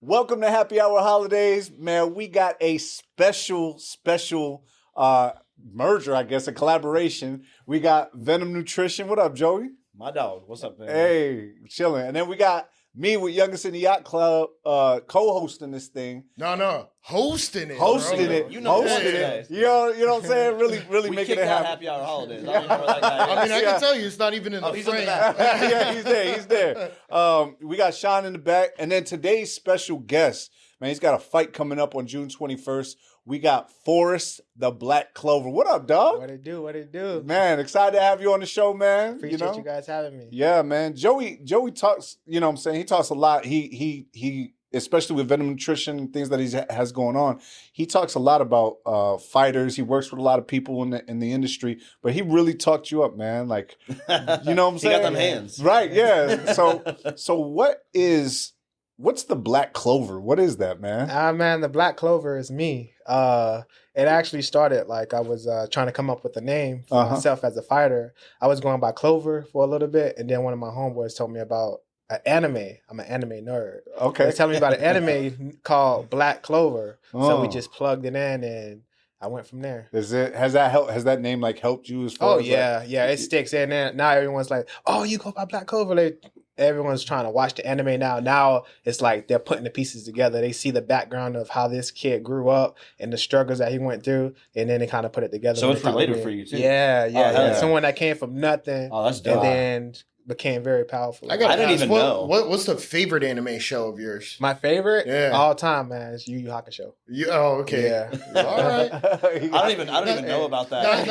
Welcome to Happy Hour Holidays. Man, we got a special merger, I guess, a collaboration. We got Venom Nutrition. What up, Joey? My dog. What's up, man? Hey, chilling. And then we got me with Youngest in the Yacht Club co-hosting this thing. No. Hosting it. Hosting bro. it. You know hosting that. it. You know what I'm saying? Really We making kicked it out happen. Happy Hour Holidays. I don't even know where that guy is. I mean, I can tell you it's not even in the he's in the frame. back. Yeah, he's there. We got Sean in the back. And then today's special guest, man, he's got a fight coming up on June 21st. We got Forrest, the Black Clover. What up, dog? What it do? Man, excited to have you on the show, man. Appreciate you guys having me. Yeah, man. Joey talks, you know what I'm saying? He talks a lot. He especially with Venom Nutrition and things that he has going on. He talks a lot about fighters. He works with a lot of people in the industry, but he really talked you up, man. Like, you know what I'm saying? He got them hands. Right, yeah. So what's the Black Clover? What is that, man? Man, the Black Clover is me. It actually started like I was trying to come up with a name for myself as a fighter. I was going by Clover for a little bit, and then one of my homeboys told me about an anime. I'm an anime nerd. Okay. He was telling me about an anime called Black Clover. So we Oh. just plugged it in, and I went from there. Has that name like helped you as far Oh as yeah, it sticks. And then now everyone's like, "Oh, you go by Black Clover." Everyone's trying to watch the anime now. Now it's like they're putting the pieces together. They see the background of how this kid grew up and the struggles that he went through, and then they kind of put it together. So it's related for you too. Yeah. yeah. Someone that came from nothing Oh, that's dope. and then became very powerful. I didn't even know. What's the favorite anime show of yours? My favorite Yeah. all time, man, is Yu Yu Hakusho. Okay. Yeah. All right. I don't even know about that.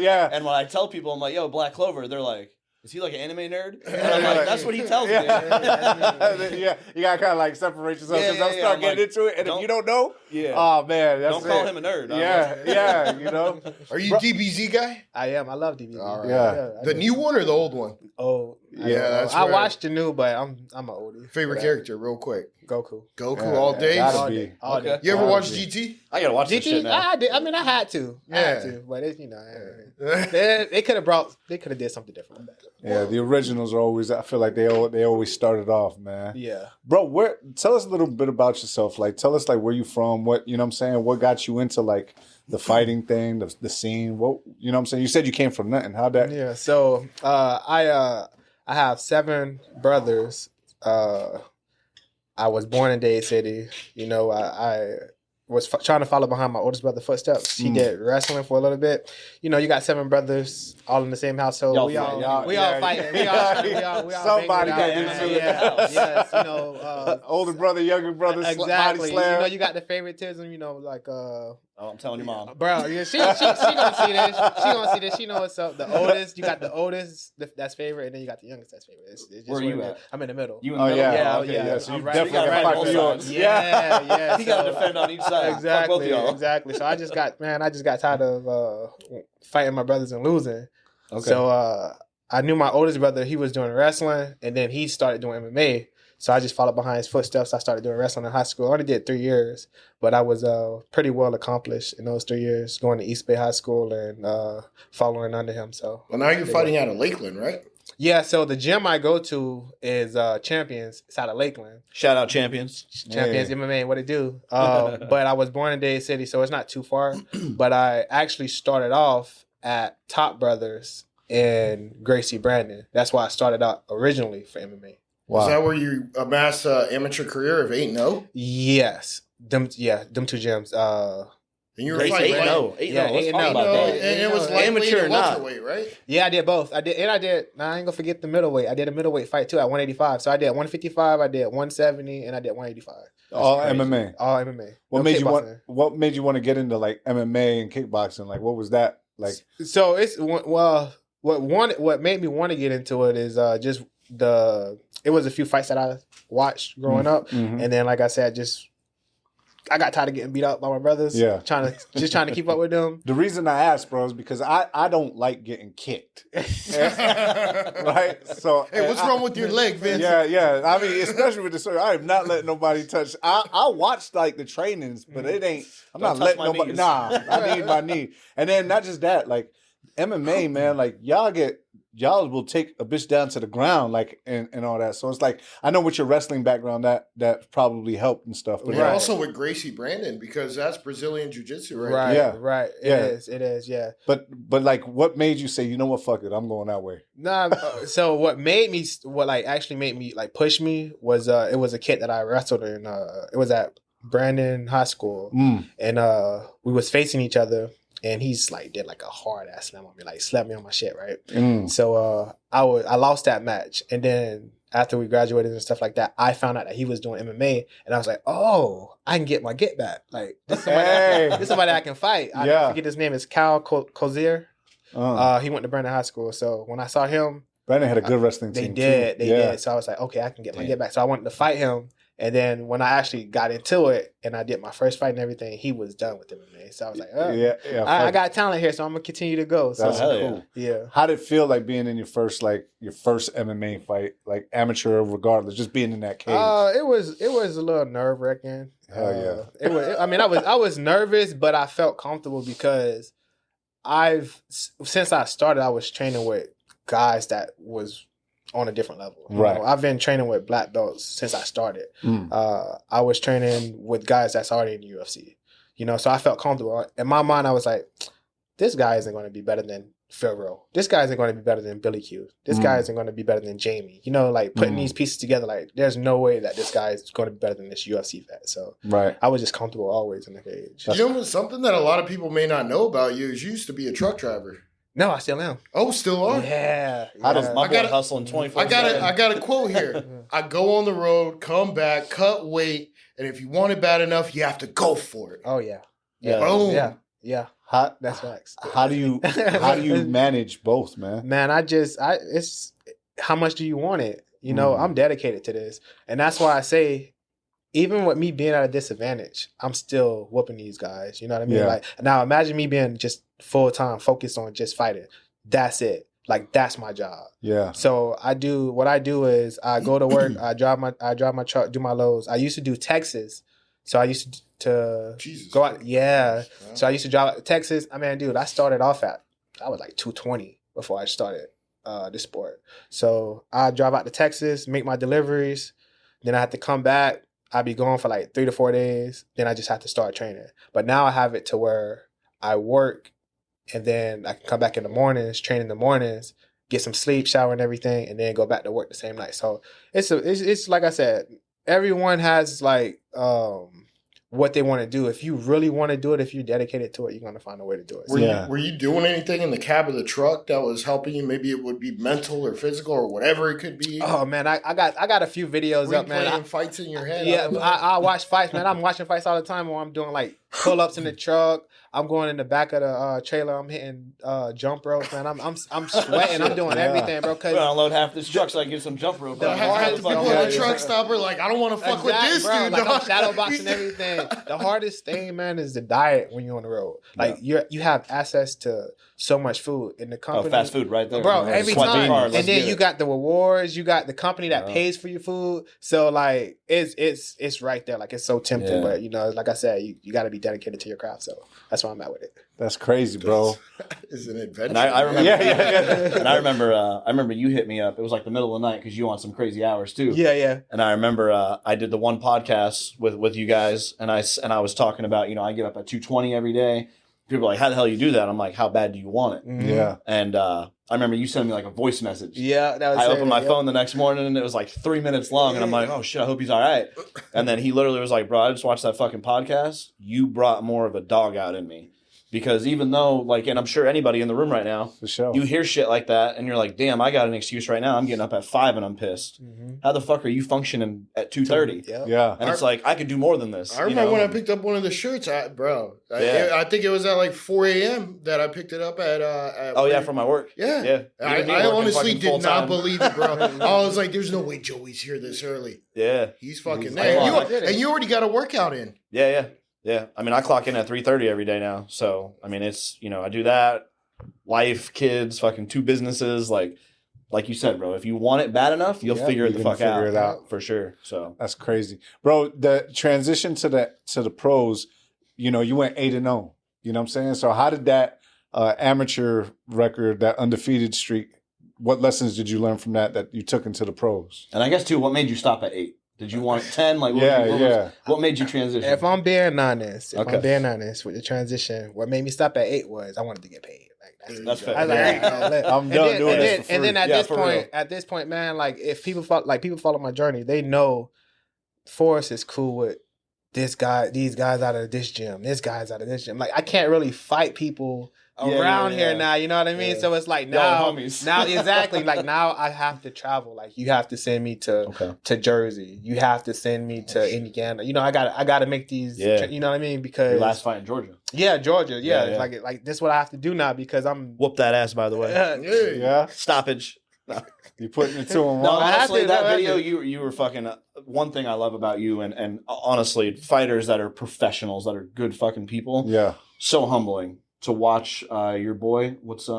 Yeah. And when I tell people, I'm like, "Yo, Black Clover," they're like, "Is he like an anime nerd?" And I'm like, "That's what he tells me." Yeah, you gotta kind of like separate yourself because I'll start I'm getting like, into it, and if you don't know, Yeah. oh man, that's Don't call it. him a nerd. Yeah, you know. Are you DBZ guy? I am. I love DVD. All right. Yeah. I The do. new one or the old one? Oh, Yeah, that's I right. watched the new, but I'm an oldie. Favorite character, real quick. Goku. Goku Yeah, all yeah, day. gotta All be. day. All Okay. day. You ever Gotta watch be. GT? I gotta watch this shit GT? now. I did. I mean, I had to. But it's they could have did something different with that. Yeah, the originals are always. I feel like they always started off, man. Yeah. Bro, tell us a little bit about yourself. Like, tell us like where you from. What you know? What I'm saying, what got you into like the fighting thing, the scene. What you know? What I'm saying, you said you came from nothing. How'd that? Yeah. So I have 7 brothers. I was born in Dade City. You know, I was trying to follow behind my oldest brother's footsteps. He did wrestling for a little bit. You know, you got 7 brothers all in the same household. Y'all We fight. all fighting. We all Somebody banging it got out. into it. Yeah. Yes. You know. Older brother, younger brother, Exactly. body You slam. know, you got the favoritism. You know, like Oh, I'm telling your mom. bro, yeah, she gonna see this. She gonna see this. She know what's up. The oldest, you got the oldest that's favorite, and then you got the youngest that's favorite. It's just Where are you what it at? is. I'm in the middle. You in Oh the middle? yeah, Yeah, okay, yeah. So you I'm right- definitely you got to gotta fight fight for both yours. sides. Yeah. He got to defend on each side. Fuck both of y'all. Exactly. So I just got tired of fighting my brothers and losing. Okay. So I knew my oldest brother. He was doing wrestling, and then he started doing MMA. So I just followed behind his footsteps. I started doing wrestling in high school. I only did 3 years, but I was pretty well accomplished in those 3 years, going to East Bay High School and following under him. So Well, now you're fighting out of Lakeland, right? yeah, so the gym I go to is Champions. It's out of Lakeland. Shout out champions. Champions MMA, what it do? But I was born in Dade City, so it's not too far. But I actually started off at Top Brothers in Gracie Brandon. That's why I started out originally for MMA. Wow. Is that where you amassed an amateur career of 8-0? Yes, them two gyms. And you were Gracie, fighting 8-0. like, 8-0. Yeah, Let's 8-0. talk about and that. it was Amateur lightweight Amateur or and not. welterweight, right? Yeah, I did both. I ain't gonna forget the middleweight. I did a middleweight fight too at 185. So I did 155, I did 170, and I did 185. All crazy. MMA. All MMA. What No made you want? kickboxing. What made you want to get into like MMA and kickboxing? Like, what was that like? So it's what made me want to get into it is just it was a few fights that I watched growing up, Mhm. and then like I said, I got tired of getting beat up by my brothers. Yeah. trying to keep up with them. The reason I asked, bro, is because I don't like getting kicked. Right? So Hey, what's wrong with your leg, Vince? Yeah. I mean, especially with the story, I am not letting nobody touch. I watched like the trainings, but it ain't. I'm Don't not letting touch my nobody. knees. Nah, I need my knee. And then not just that, like MMA, man. Like y'all get y'all will take a bitch down to the ground, like and all that. So it's like I know with your wrestling background that probably helped and stuff. But But Right. also with Gracie Brandon, because that's Brazilian Jiu-Jitsu right Right, Yeah. right. Yeah. It is, yeah. but like, what made you say, you know what, fuck it, I'm going that way? Nah, so what actually made me like push me was it was a kid that I wrestled in. It was at Brandon High School, and we was facing each other, and he's like did like a hard ass slam on me, like slapped me on my shit, right? So I lost that match, and then after we graduated and stuff like that, I found out that he was doing MMA, and I was like, oh, I can get my get back. Like this is somebody I can fight. I forget his name is Cal Cozier. He went to Brandon High School, so when I saw him, Brandon had a good wrestling team. They did. So I was like, okay, I can get my get back. So I wanted to fight him. And then when I actually got into it and I did my first fight and everything, he was done with MMA. So I was like, oh, I got talent here, so I'm gonna continue to go. So That's cool. Yeah. How did it feel like being in your first MMA fight, like amateur, regardless, just being in that cage? It was a little nerve wracking. Hell yeah. It was. I mean, I was nervous, but I felt comfortable because since I started, I was training with guys that was on a different level. Right. I've been training with black belts since I started. I was training with guys that's already in the UFC. So I felt comfortable. In my mind, I was like, this guy isn't going to be better than Pharaoh. This guy isn't going to be better than Billy Q. This guy isn't going to be better than Jamie. Like putting these pieces together, like there's no way that this guy is going to be better than this UFC vet. So I was just comfortable always in the cage. Something that a lot of people may not know about you is you used to be a truck driver. No, I still am. Oh, still are? Yeah. My boy hustling 24. I got a quote here. I go on the road, come back, cut weight, and if you want it bad enough, you have to go for it. Oh yeah. Boom. Yeah. That's facts. How do you manage both, man? Man, it's how much do you want it? I'm dedicated to this. And that's why I say, even with me being at a disadvantage, I'm still whooping these guys. You know what I mean? Yeah. Like now imagine me being just full time focused on just fighting. That's it. Like that's my job. Yeah. So what I do is I go to work, I drive my truck, do my loads. I used to do Texas. So I used to go out. Yeah. So I used to drive out to Texas. I mean, dude, I started off I was like 220 before I started this sport. So I drive out to Texas, make my deliveries. Then I have to come back. I'd be gone for like 3 to 4 days. Then I just have to start training. But now I have it to where I work and then I can come back in the mornings, train in the mornings, get some sleep, shower and everything, and then go back to work the same night. So it's like I said, everyone has like what they want to do. If you really want to do it, if you're dedicated to it, you're going to find a way to do it. Were you doing anything in the cab of the truck that was helping you? Maybe it would be mental or physical or whatever it could be. Oh man, I got a few videos up, man. Playing fights in your head. Yeah, I watch fights, man. I'm watching fights all the time where I'm doing like pull-ups in the truck. I'm going in the back of the trailer. I'm hitting jump ropes, man. I'm sweating. I'm doing everything, bro. Cause unload half this truck so I can get some jump rope. I have people at the truck stopper like, I don't want to fuck with this dude. Like I'm shadow boxing everything. The hardest thing, man, is the diet when you're on the road. Like you have access to so much food in the company. Fast food right there, bro. Every time, and then you got the rewards. You got the company that Yeah. pays for your food. So like it's right there. Like it's so tempting, but like I said, you got to be dedicated to your craft. So that's where I'm at with it. That's crazy, bro. It's an adventure. And I remember, Yeah. And I remember you hit me up. It was like the middle of the night because you on some crazy hours too. Yeah. And I remember I did the one podcast with you guys, and I was talking about I get up at 2:20 every day. People are like, how the hell you do that? I'm like, how bad do you want it? Mm-hmm. Yeah. And I remember you sending me like a voice message. Yeah, that was. I opened my phone the next morning and it was like 3 minutes long, and I'm like, oh shit, I hope he's all right. And then he literally was like, bro, I just watched that fucking podcast. You brought more of a dog out in me. Because even though, like, and I'm sure anybody in the room right now, For sure. you hear shit like that and you're like, damn, I got an excuse right now. I'm getting up at 5 and I'm pissed. Mm-hmm. How the fuck are you functioning at 2:30? Yeah. And it's like, I could do more than this. I remember when I picked up one of the shirts, I think it was at like 4 a.m. that I picked it up at from my work. Yeah. Yeah. I honestly did not believe it, bro. I was like, there's no way Joey's here this early. Yeah. He's fucking I there. love And you already got a workout in. Yeah. I mean, I clock in at 3:30 every day now. So, I mean, it's, I do that. Life, kids, fucking 2 businesses. Like you said, bro, if you want it bad enough, you'll figure it the fuck out. Figure it out. For sure. So That's crazy. Bro, the transition to the pros, you went 8-0. You know what I'm saying? So how did that amateur record, that undefeated streak, what lessons did you learn from that you took into the pros? And I guess too, what made you stop at 8? Did you want 10? Like, what made you transition? If I'm being honest, Okay. with the transition, what made me stop at 8 was I wanted to get paid. Like That's fair. I was like, I'm done doing this for free. And then Yeah, for real. at this point, man, like if people follow my journey, they know Forrest is cool with this guy, these guys out of this gym, this guy's out of this gym. Like I can't really fight people around here now, you know what I mean? Yeah. So it's like Y'all now homies. exactly. Like now I have to travel. Like you have to send me to Jersey. You have to send me to Indiana. You know, I gotta make these you know what I mean? Because Your last fight in Georgia. Yeah, Georgia. Yeah. Yeah. Like this is what I have to do now because I'm Whoop that ass, by the way. Yeah, Stoppage. No. you putting it to him. No, Huh? honestly, to, that I have video, to. you were fucking. One thing I love about you, and honestly, fighters that are professionals, that are good fucking people, Yeah, so humbling to watch. Your boy, what's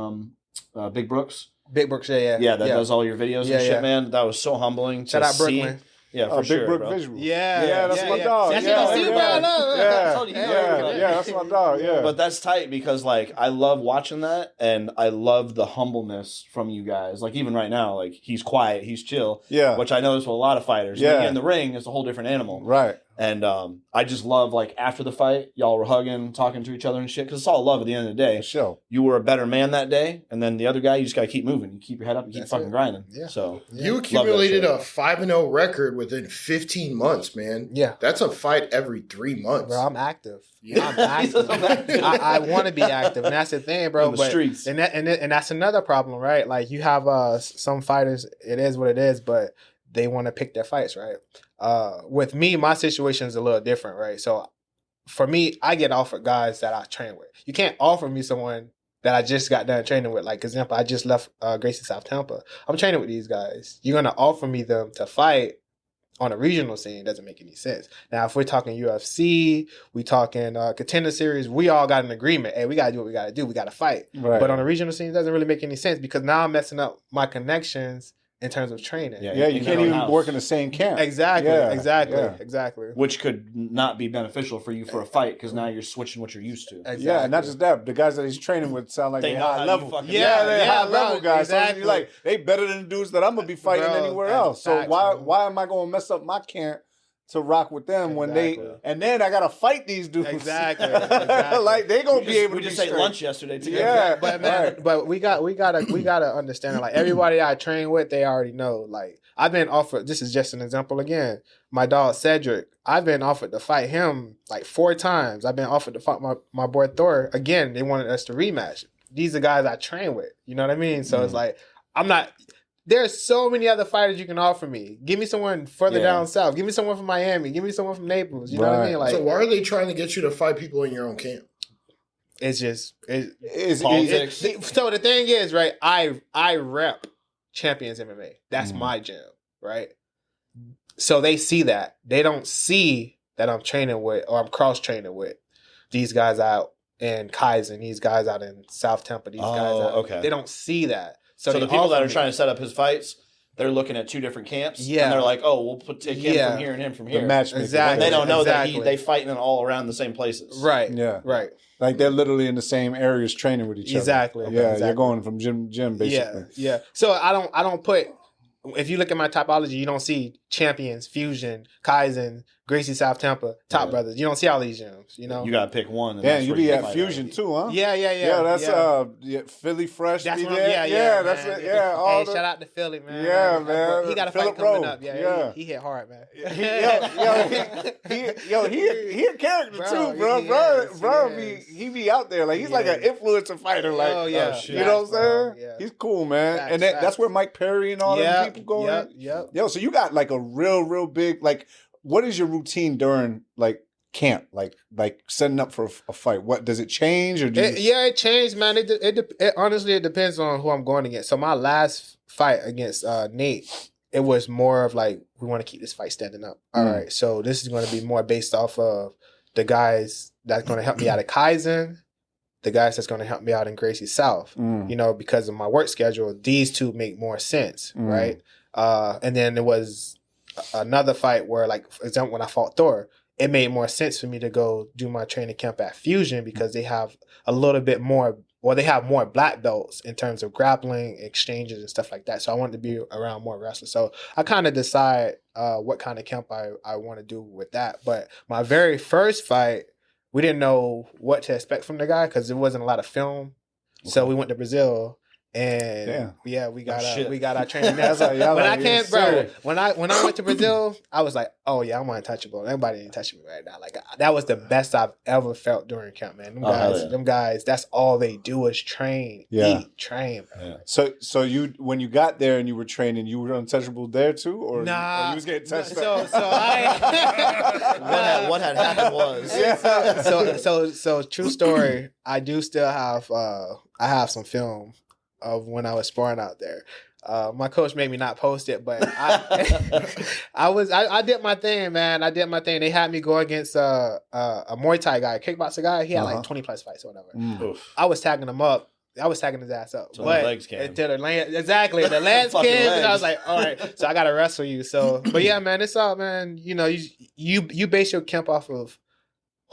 Big Brooks? Big Brooks. Yeah. Yeah, that does all your videos Yeah, and shit, yeah. man. That was so humbling. Shout to out see. Brooklyn. Yeah, for Big sure, Brook bro. Visual. Yeah, that's my dog. That's Yeah, what you see, bro. I love it. Yeah, I told you, you know yeah, everything. yeah, that's my dog. Yeah, But that's tight because like I love watching that, and I love the humbleness from you guys. Like even right now, like he's quiet, he's chill, yeah, which I notice with a lot of fighters. Yeah. When you get in the ring, it's a whole different animal. right. And I just love like after the fight, y'all were hugging, talking to each other and shit. Because it's all love at the end of the day. For sure. You were a better man that day, and then the other guy, you just gotta keep moving. You keep your head up and keep That's fucking it. grinding. Yeah. So You accumulated shit. a 5-0 record within 15 months, man. Yeah. That's a fight every 3 months. Bro, I'm active. Yeah. I'm active. I want to be active, and that's the thing, bro. In the but streets. and that's another problem, right? Like you have some fighters, it is what it is, but they want to pick their fights, right? With me, my situation is a little different, right? So for me, I get offered guys that I train with. You can't offer me someone that I just got done training with. Like, example, I just left Gracie South Tampa. I'm training with these guys. You're gonna offer me them to fight on a regional scene? Doesn't make any sense. Now, if we're talking UFC, we talking contender series, we all got an agreement. Hey, we gotta do what we gotta do. We gotta fight. Right. But on a regional scene, it doesn't really make any sense because now I'm messing up my connections in terms of training. Yeah. Yeah, you in can't your own even house. work in the same camp. Exactly. Yeah, Exactly. yeah. Exactly. Which could not be beneficial for you for a fight because now you're switching what you're used to. Exactly. Yeah, and not just that, the guys that he's training with sound like They they know how high you level. fucking- Yeah, they're Yeah, high bro, level guys. So exactly. you're like, they better than the dudes that I'm gonna be fighting Bro, anywhere that's else. So facts, why bro. why am I gonna mess up my camp to rock with them when they Exactly. and then I gotta fight these dudes? Exactly. Like they gonna be able We to just be ate straight. lunch yesterday together. Yeah, But man, right. but we gotta understand, like everybody I train with, they already know. Like I've been offered. This is just an example again. My dog Cedric, I've been offered to fight him like 4 times. I've been offered to fight my boy Thor again. They wanted us to rematch. These are guys I train with. You know what I mean? So it's like I'm not. There's so many other fighters you can offer me. Give me someone further Yeah. down south. Give me someone from Miami. Give me someone from Naples. You know what I Right. mean? Like So why are they trying to get you to fight people in your own camp? it's just Politics. So the thing is, right? I rep Champions MMA. That's my gym, right? So they see that. They don't see that I'm training with or I'm cross training with these guys out in Kaizen, these guys out in South Tampa, these guys out. Okay. They don't see that. So they the people that offer are me- trying to set up his fights, they're looking at 2 different camps. Yeah. And they're like, oh, we'll take him Yeah. from here and him from the here. matchmaker. Exactly. And they don't know Exactly. that they fighting all around the same places. Right. Yeah. Right. Like they're literally in the same areas training with each Exactly. other. Yeah, Exactly. you're going from gym to gym basically. Yeah. So I don't put. If you look at my typology, you don't see Champions, Fusion, Kaizen, Gracie South Tampa, Top Yeah. Brothers. You don't see all these gyms. You know. You got to pick one. And Yeah, that's you where be can at fight Fusion at. too, huh? Yeah. Yeah, that's Philly Fresh. That's be what there. yeah, that's man. it. Yeah, all Hey, the, shout out to Philly, man. Yeah, man. He got a Phillip fight coming Rowe. up. Yeah, Yeah. He hit hard, man. he a character Bro, too, bro. he Bro, is. he be out there like he's like an influencer fighter. Like, Oh, yeah. shit. you know what I'm Facts, bro. saying? Yeah. He's cool, man. Facts, and that's facts. where Mike Perry and all them people go in. Yep. Yo, so you got like a real big like. What is your routine during like camp, like setting up for a fight? What does it change or do you... It changed, man. It honestly it depends on who I'm going against. So my last fight against Nate, it was more of like we want to keep this fight standing up. All right, so this is going to be more based off of the guys that's going to help me out of Kaizen, the guys that's going to help me out in Gracie South. You know, because of my work schedule, these two make more sense, right? And then there was another fight where, like, for example, when I fought Thor, it made more sense for me to go do my training camp at Fusion because they have a little bit more or they have more black belts in terms of grappling exchanges and stuff like that. So I wanted to be around more wrestlers. So I kind of decide what kind of camp I want to do with that. But my very first fight, we didn't know what to expect from the guy because there wasn't a lot of film. Okay. So we went to Brazil. And we got our training there. So, when I went to Brazil, I was like, oh yeah, I'm untouchable. Nobody ain't touching me right now. Like that was the best I've ever felt during camp, man. Them guys, that's all they do is train, eat, train. Bro. Yeah. So you when you got there and you were training, you were untouchable there too, or nah, you was getting touched? So I what had happened was so true story. I do still have I have some film of when I was sparring out there. My coach made me not post it, but I did my thing, man. I did my thing. They had me go against a Muay Thai guy, a kickboxer guy. He had like 20 plus fights or whatever. I was tagging him up. I was tagging his ass up. So but the legs came. Until the legs came, and I was like, all right, so I got to wrestle you. So, but yeah, man, it's all, man, you know, you base your camp off of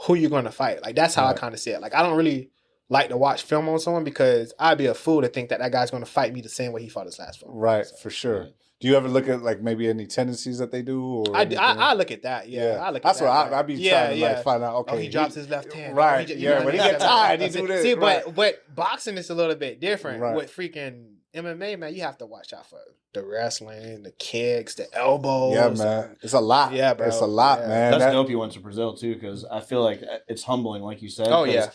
who you're going to fight. Like, that's how I kind of see it. Like, I don't really like to watch film on someone because I'd be a fool to think that guy's going to fight me the same way he fought his last fight. Right, so, for sure. Yeah. Do you ever look at like maybe any tendencies that they do? Or I look at that. Yeah, I look at that's that. That's what I'd be trying to like find out. Okay, he drops his left hand. Right. When he gets tired, he do this. See, but boxing is a little bit different. Right. With freaking MMA, man, you have to watch out for the wrestling, the kicks, the elbows. Yeah, man, it's a lot. Yeah, bro, it's a lot, man. That's dope. You went to Brazil too, because I feel like it's humbling, like you said. Oh yeah.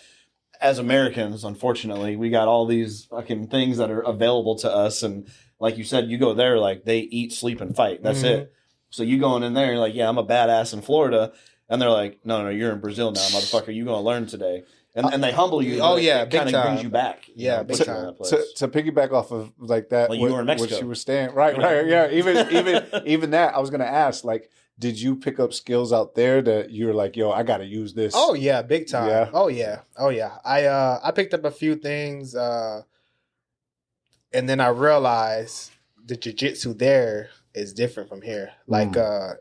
As Americans, unfortunately, we got all these fucking things that are available to us. And like you said, you go there, like they eat, sleep, and fight. That's it. So you going in there, like, yeah, I'm a badass in Florida. And they're like, no, you're in Brazil now, motherfucker. You going to learn today. And they humble you. Oh, yeah. It kind of brings you back. Yeah, big time. To piggyback off of like that, like you were in Mexico. What you were staying. Right. Yeah. Even that, I was going to ask, like, did you pick up skills out there that you're like, yo, I got to use this? Oh yeah, big time. Yeah. Oh yeah. I picked up a few things, and then I realized the jiu-jitsu there is different from here. Like, I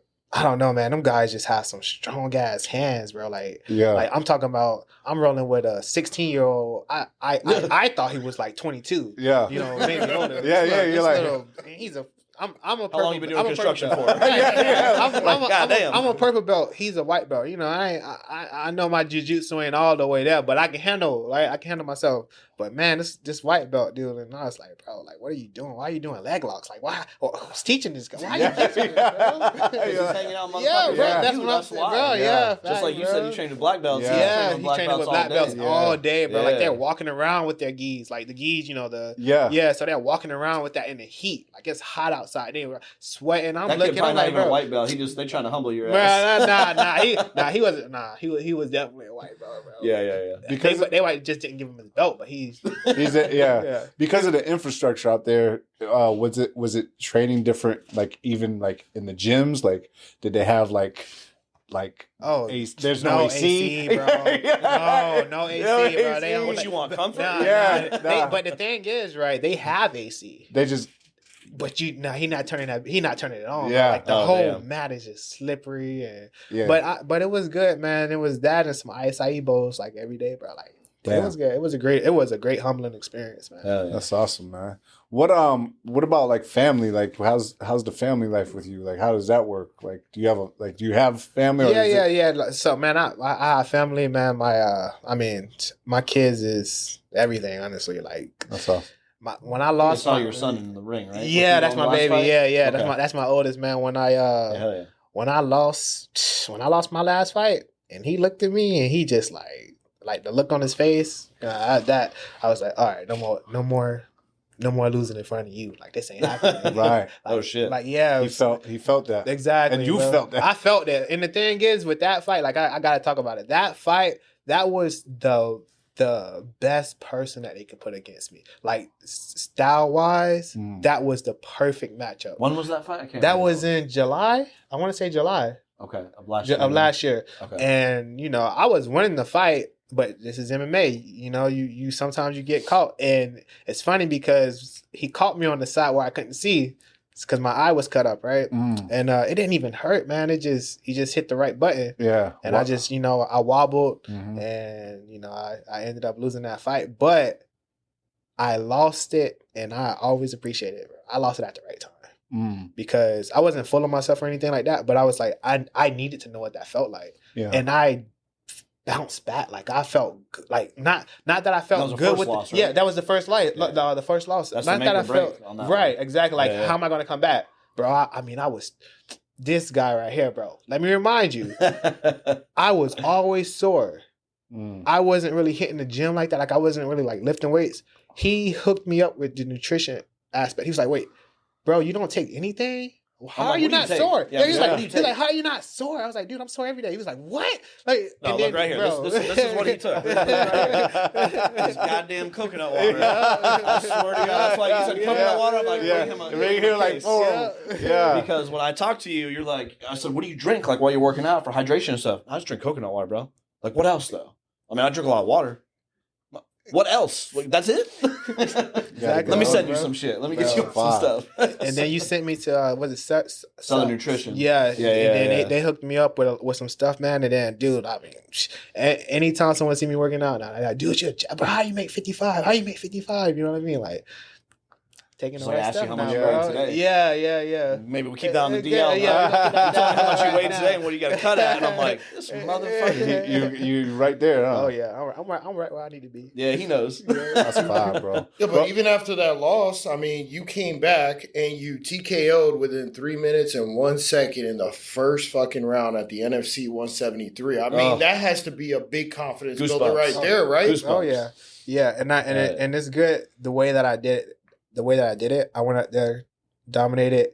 don't know, man. Them guys just have some strong ass hands, bro. Like, like I'm talking about. I'm rolling with a 16-year-old. I thought he was like 22. Yeah. You know, maybe older. Yeah. You're like, he's a. I'm a purple. How long you been doing construction for? I'm a purple belt. He's a white belt. You know, I know my jiu-jitsu ain't all the way there, but I can handle. Like I can handle myself. But man, this white belt dude, and I was like, bro, like, what are you doing? Why are you doing leg locks? Like, why? Who's teaching this guy? Why are you teaching this, bro? He's hanging out, motherfucker. Yeah, bro, that's what I'm saying, bro. Yeah, just like you said, you trained with black belts. Yeah, he's training with black belts all day, bro. Like they're walking around with their gis, like the gis, you know So they're walking around with that in the heat, like it's hot outside. They were sweating. I'm that looking. I'm like, not even a white belt. They trying to humble your ass. Nah. He wasn't. Nah, he was definitely a white belt, bro. Yeah. Because they just didn't give him his belt, but he's because of the infrastructure out there. Was it training different? Like even like in the gyms, like did they have like there's no AC, bro. No AC, bro. They what you want, comfort? But the thing is, right? They have AC. They just. But he not turning it on. Yeah, like the whole mat is just slippery and. Yeah. But it was good, man. It was that and some acai bowls like every day, bro. Like. It was good. It was a great humbling experience, man. That's awesome, man. What about like family? Like how's the family life with you? Like how does that work? Like do you have family? Yeah. So man, I have family, man. My kids is everything, honestly. Like that's awesome. When I lost, you saw your son in the ring, right? Yeah, that's my baby. Fight? Yeah. Okay. That's my oldest, man. When I lost my last fight, and he looked at me and he just like the look on his face, I was like, all right, no more losing in front of you. Like this ain't happening. Right. Oh shit. Like yeah, he felt that exactly, and you felt that. I felt that, and the thing is with that fight, like I gotta talk about it. That fight, that was the best person that they could put against me. Like style wise, that was the perfect matchup. When was that fight? That was in July. I want to say July. Okay, of last year. Okay. And you know, I was winning the fight. But this is MMA, you know, you sometimes you get caught. And it's funny because he caught me on the side where I couldn't see. It's because my eye was cut up, right? And it didn't even hurt, man. He just hit the right button. Yeah. And I just, I wobbled and, I ended up losing that fight. But I lost it, and I always appreciate it. Bro. I lost it at the right time because I wasn't full of myself or anything like that. But I was like, I needed to know what that felt like, and I bounced back. Like I felt like not that I felt good with loss, right? right? That was the first loss. The first loss. That's not the that I make or break felt on that right. one. Exactly. Like how am I going to come back, bro? I mean, I was this guy right here, bro. Let me remind you, I was always sore. I wasn't really hitting the gym like that. Like I wasn't really like lifting weights. He hooked me up with the nutrition aspect. He was like, wait, bro, you don't take anything? How are you not sore? Yeah, he's like, how are you not sore? I was like, dude, I'm sore every day. He was like, what? Like, no, look right here. This is what he took. This is goddamn coconut water. I swear to God, that's why you said coconut water. I'm like, bring him a right here, like, because when I talk to you, you're like, I said, what do you drink? Like while you're working out for hydration and stuff? I just drink coconut water, bro. Like what else though? I mean, I drink a lot of water. What else? Like, that's it? Exactly. Let me send you some shit. Let me get you some stuff. And then you sent me to was it Southern Nutrition? Yeah. And then they hooked me up with some stuff, man. And then, dude, I mean, anytime someone see me working out, I'm like, dude, bro, how you make 55? How you make 55? You know what I mean? Like taking the right stuff now, bro. Today. Yeah. Maybe we keep that on the DL. Yeah. Tell me how much you weigh today and what you got to cut at, and I'm like, this motherfucker. You right there, huh? Oh yeah, I'm right where I need to be. Yeah, he knows. That's fine, bro. Yeah, but even after that loss, I mean, you came back and you TKO'd within 3 minutes and 1 second in the first fucking round at the NFC 173. I mean, that has to be a big confidence builder right there, right? Goosebumps. Oh yeah. And it's good the way that I did it. The way that I did it, I went out there, dominated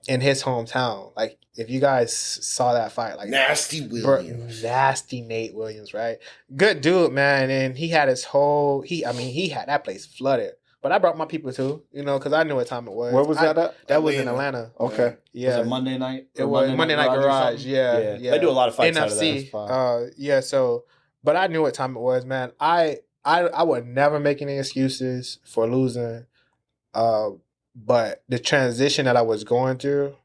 in his hometown. Like, if you guys saw that fight, like Nasty Williams. Nasty Nate Williams, right? Good dude, man. And he had his whole, he had that place flooded. But I brought my people too, you know, because I knew what time it was. Where was that at? That was in Atlanta. Okay. Yeah. Was it Monday night? It was Monday Night Garage. Yeah. They do a lot of fights NFC. out of Yeah, so, but I knew what time it was, man. I would never make any excuses for losing. But the transition that I was going through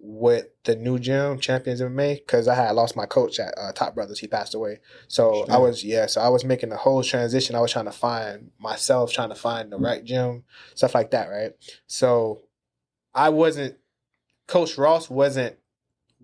with the new gym, Champions MMA, because I had lost my coach at Top Brothers. He passed away. So I was making the whole transition. I was trying to find myself, trying to find the right gym, stuff like that, right? So Coach Ross wasn't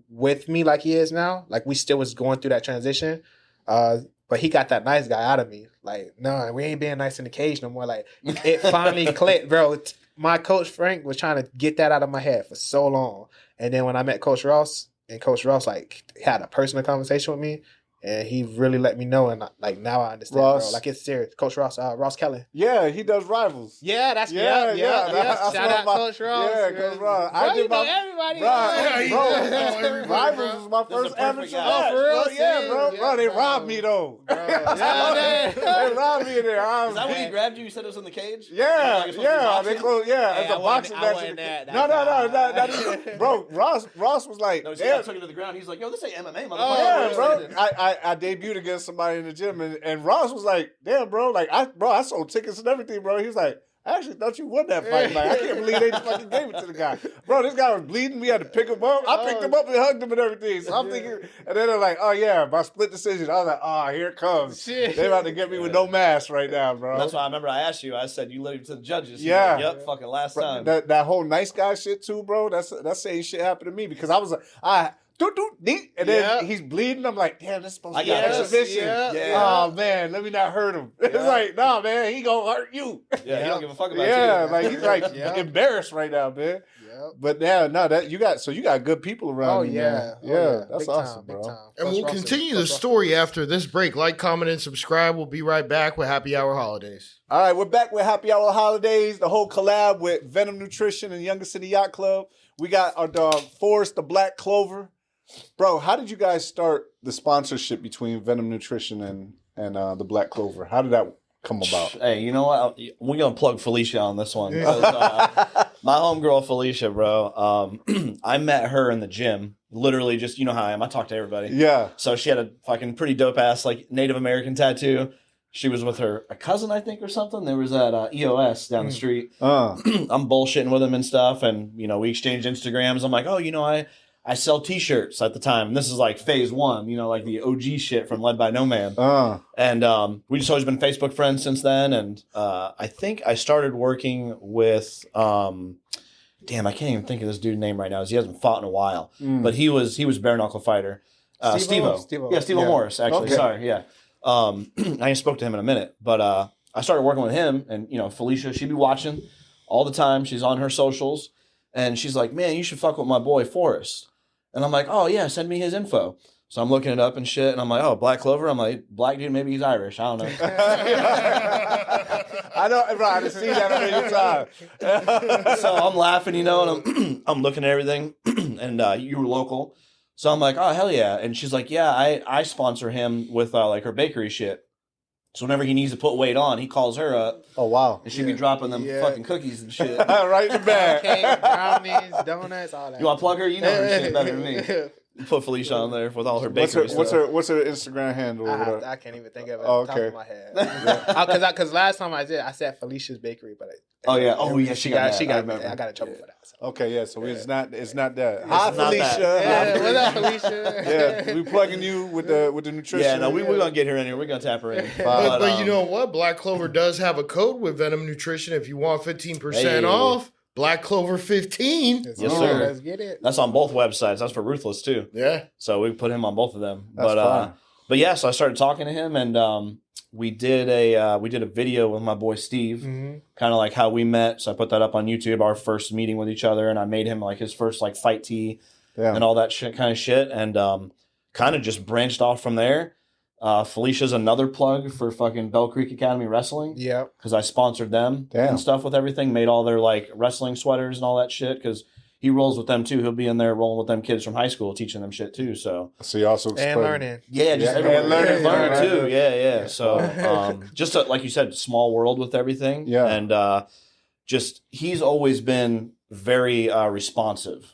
with me like he is now. Like we still was going through that transition. But he got that nice guy out of me. Like, no, we ain't being nice in the cage no more. Like, it finally clicked, bro. My coach Frank was trying to get that out of my head for so long. And then when I met Coach Ross, and Coach Ross like had a personal conversation with me, and he really let me know. And like now I understand, bro. Like it's serious. Coach Ross, Ross Kelly. Yeah, he does Rivals. Yeah, that's yeah. Shout out Coach Ross. Yeah, Coach Ross. Bro, I did everybody. Rivals was my first amateur match. Bro, they robbed me though. They robbed me in there. Is that when he grabbed you? You said it was in the cage? Yeah. They closed. Yeah, it's a boxing match. No. Bro, Ross was like, no, I took it to the ground. He's like, yo, this ain't MMA, motherfucker. Yeah, bro. I debuted against somebody in the gym, and Ross was like, "Damn, bro! Like, I sold tickets and everything, bro." He was like, "I actually thought you won that fight. Like, I can't believe they just fucking gave it to the guy, bro. This guy was bleeding. We had to pick him up. I picked him up and hugged him and everything. So I'm thinking, and then they're like, "Oh yeah, by split decision." I was like, "Oh, here it comes. They about to get me with no mask right now, bro." That's why I remember I asked you. I said you led him to the judges. Yeah. Like, yep. Fucking last time. That whole nice guy shit too, bro. That's same shit happened to me because I was like, and then he's bleeding. I'm like, damn, that's supposed to be an exhibition. Oh man, let me not hurt him. It's like, nah, man, he gonna hurt you. Yeah, he don't give a fuck about you. Yeah, like he's like embarrassed right now, man. But that you got good people around you. Yeah, that's awesome, bro. And we'll continue the story after this break. Like, comment, and subscribe. We'll be right back with Happy Hour Holidays. All right, we're back with Happy Hour Holidays, the whole collab with Venom Nutrition and Younger City Yacht Club. We got our dog Forrest, the Black Clover. Bro, how did you guys start the sponsorship between Venom Nutrition and the Black Clover? How did that come about? Hey, you know what? We're going to plug Felicia on this one. Because, my homegirl, Felicia, bro, I met her in the gym. Literally just, you know how I am. I talk to everybody. Yeah. So she had a fucking pretty dope-ass, like, Native American tattoo. She was with a cousin, I think, or something. There was at EOS down the street. I'm bullshitting with him and stuff. And, you know, we exchanged Instagrams. I'm like, oh, you know, I I sell T-shirts at the time. And this is like phase 1, you know, like the OG shit from Led by No Man. And we just always been Facebook friends since then. And I think I started working with, damn, I can't even think of this dude's name right now. He hasn't fought in a while, but he was bare knuckle fighter. Steve-O. Yeah, Steve-O Morris, actually. Okay. Sorry, yeah. I ain't spoke to him in a minute, but I started working with him, and you know, Felicia, she'd be watching all the time. She's on her socials, and she's like, "Man, you should fuck with my boy Forrest." And I'm like, "Oh yeah, send me his info." So I'm looking it up and shit, and I'm like, "Oh, Black Clover." I'm like, "Black dude, maybe he's Irish. I don't know." I know, bro. I just see that a million times. So I'm laughing, you know, and I'm looking at everything, and you were local, so I'm like, "Oh hell yeah!" And she's like, "Yeah, I sponsor him with like her bakery shit. So whenever he needs to put weight on, he calls her up. Oh wow! And she'd be dropping them fucking cookies and shit, right in the bag. Cake, brownies, donuts, all that. You want to plug her? You know her shit better than me. Put Felicia on there with all her bakery stuff. What's her Instagram handle? I can't even think of it off the top of my head. Because last time I said Felicia's Bakery, but she got I got in trouble for that. So. Okay, yeah. So it's not that. Hi, Felicia. Yeah, what's up, Felicia? Yeah, we plugging you with the nutrition. Yeah, no, we're gonna get her in here. We're gonna tap her in. But you know what? Black Clover does have a code with Venom Nutrition. If you want 15% off, Black Clover 15. Yes, sir. Let's get it. That's on both websites. That's for Ruthless too. Yeah. So we put him on both of them. That's fine. But yeah, so I started talking to him, and we did a video with my boy Steve, kind of like how we met. So I put that up on YouTube, our first meeting with each other, and I made him like his first like fight tee and all that kind of shit, and kind of just branched off from there. Felicia's another plug for fucking Bell Creek Academy Wrestling. Yeah, because I sponsored them and stuff with everything, made all their like wrestling sweaters and all that shit. Because he rolls with them too. He'll be in there rolling with them kids from high school, teaching them shit too. So you also and learning. Yeah, just and learn too. Yeah. So just like you said, small world with everything. Yeah, and just he's always been very responsive.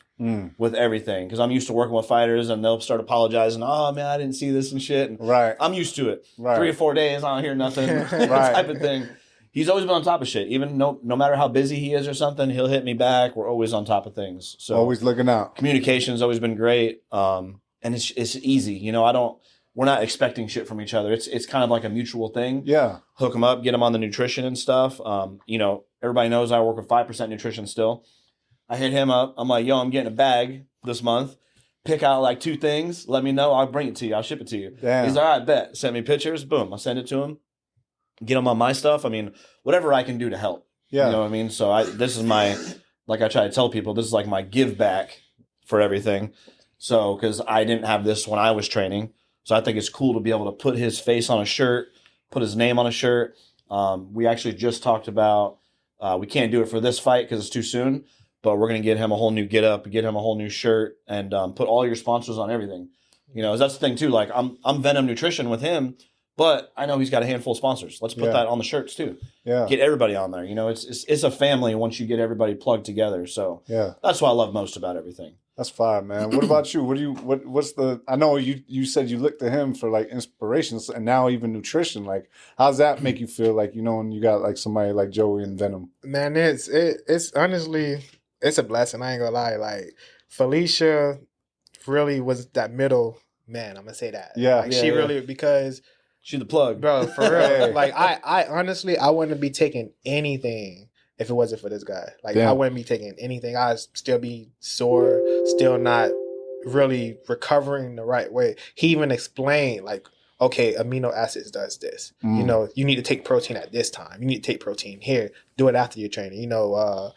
With everything, because I'm used to working with fighters and they'll start apologizing. Oh man, I didn't see this and shit. And I'm used to it. 3 or 4 days, I don't hear nothing. Type of thing. He's always been on top of shit. Even no matter how busy he is or something, he'll hit me back. We're always on top of things. So always looking out. Communication's always been great. And it's easy. You know, we're not expecting shit from each other. It's kind of like a mutual thing. Yeah. Hook them up, get them on the nutrition and stuff. You know, everybody knows I work with 5% nutrition still. I hit him up. I'm like, yo, I'm getting a bag this month. Pick out like 2 things. Let me know. I'll bring it to you. I'll ship it to you. Damn. He's all right, bet. Send me pictures. Boom. I'll send it to him. Get him on my stuff. I mean, whatever I can do to help. Yeah. You know what I mean? So this is my, like I try to tell people, this is like my give back for everything. So, because I didn't have this when I was training. So I think it's cool to be able to put his face on a shirt, put his name on a shirt. We actually just talked about, we can't do it for this fight because it's too soon. But we're going to get him a whole new get up, get him a whole new shirt, and put all your sponsors on everything. You know, that's the thing too. Like I'm Venom Nutrition with him, but I know he's got a handful of sponsors. Let's put that on the shirts too. Yeah. Get everybody on there. You know, it's a family once you get everybody plugged together. So that's what I love most about everything. That's fine, man. What about you? What's the? I know you said you looked to him for like inspirations, and now even nutrition. Like, how's that make you feel? Like, you know, when you got like somebody like Joey and Venom. Man, it's honestly. It's a blessing. I ain't gonna lie. Like Felicia really was that middle man. I'm gonna say that. Yeah. Like, she really, because she's the plug, bro. For real. Like I honestly, I wouldn't be taking anything if it wasn't for this guy. Like I wouldn't be taking anything. I'd still be sore, still not really recovering the right way. He even explained like, okay, amino acids does this. You know, you need to take protein at this time. You need to take protein here. Do it after your training. You know,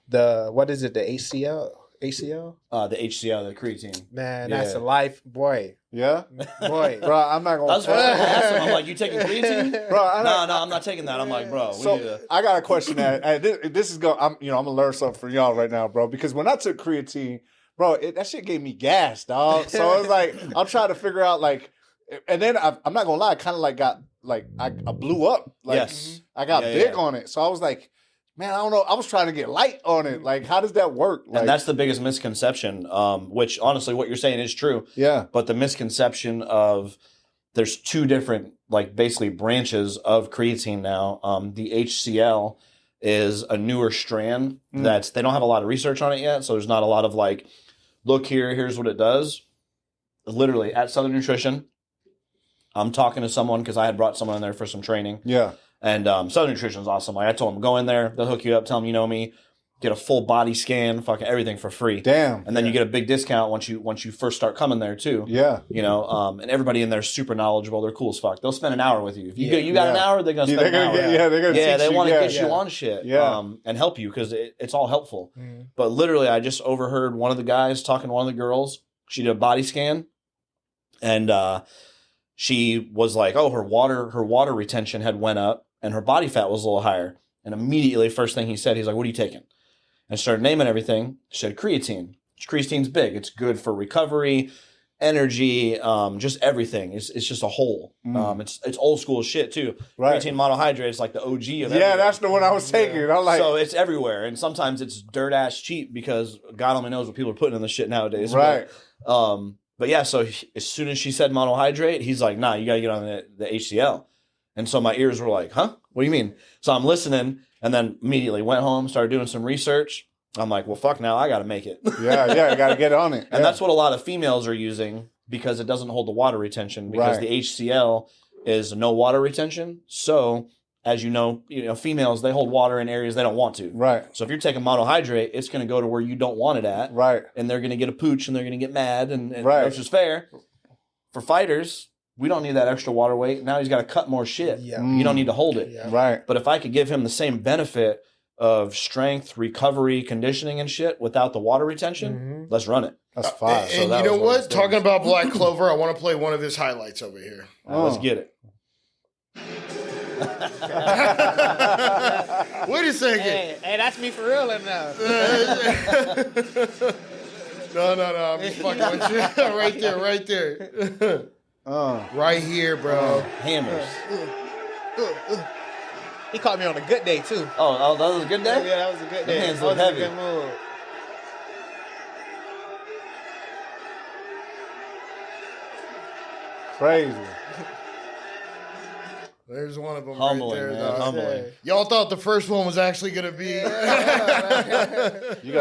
what is it? The ACL? The HCL, the creatine. Man, that's a life, boy. Yeah, boy, bro. I'm not gonna. That's what I asked him. I'm like, you taking creatine, bro? No, I'm not taking that. I'm like, bro. I got a question. This is going. I'm gonna learn something from y'all right now, bro. Because when I took creatine, bro, that shit gave me gas, dog. So I was like, I'm trying to figure out like, and then I'm not gonna lie, I kind of like got like I blew up. Like, I got big on it. So I was like, man, I don't know. I was trying to get light on it. Like, how does that work? Like, and that's the biggest misconception, which honestly, what you're saying is true. Yeah. But the misconception of there's 2 different, like, basically branches of creatine now. The HCL is a newer strand that they don't have a lot of research on it yet. So there's not a lot of, like, look here, here's what it does. Literally at Southern Nutrition, I'm talking to someone because I had brought someone in there for some training. Yeah. And Southern Nutrition is awesome. Like I told them, go in there, they'll hook you up, tell them you know me, get a full body scan, fucking everything for free. Damn. And then you get a big discount once you first start coming there too. Yeah. You know, and everybody in there is super knowledgeable. They're cool as fuck. They'll spend an hour with you. If you got an hour, they're gonna spend an hour. They're gonna teach they you, want to get yeah. you on shit. Yeah. And help you because it's all helpful. But literally, I just overheard one of the guys talking to one of the girls. She did a body scan, and she was like, "Oh, her water retention had went up, and her body fat was a little higher." And immediately, first thing he said, he's like, "What are you taking?" And started naming everything. She said creatine. Creatine's big. It's good for recovery, energy, just everything. It's just a whole. It's old school shit too. Right. Creatine monohydrate is like the OG of everything. Yeah, that's the one I was taking. I'm like, So it's everywhere, and sometimes it's dirt ass cheap because God only knows what people are putting in the shit nowadays. right. But yeah, so as soon as she said monohydrate, he's like, "Nah, you got to get on the HCl." And so my ears were like, "Huh? What do you mean?" So I'm listening, and then immediately went home, started doing some research. I'm like, "Well, fuck! Now I got to make it." Yeah, you got to get on it. And that's what a lot of females are using because it doesn't hold the water retention because Right. the HCl is no water retention. So as you know, females, they hold water in areas they don't want to. Right. So if you're taking monohydrate, it's going to go to where you don't want it at. Right. And they're going to get a pooch and they're going to get mad. And Right. which is fair. For fighters, we don't need that extra water weight. Now he's got to cut more shit. Yeah. You don't need to hold it. Yeah. Right. But if I could give him the same benefit of strength, recovery, conditioning, and shit without the water retention, let's run it. That's fine. And that you know was one of what? those Talking things. about Black Clover, I want to play one of his highlights over here. Let's get it. Wait a second. Hey, that's me for real enough. No, I'm just fucking with you. Right there. Right here, bro. Hammers. He caught me on a good day too. Oh, that was a good day? Yeah, that was a good day. hands That look was a heavy. good move. Crazy. There's one of them Humbling, right there. man. dog. Humbling. Y'all thought the first one was actually going to be. You got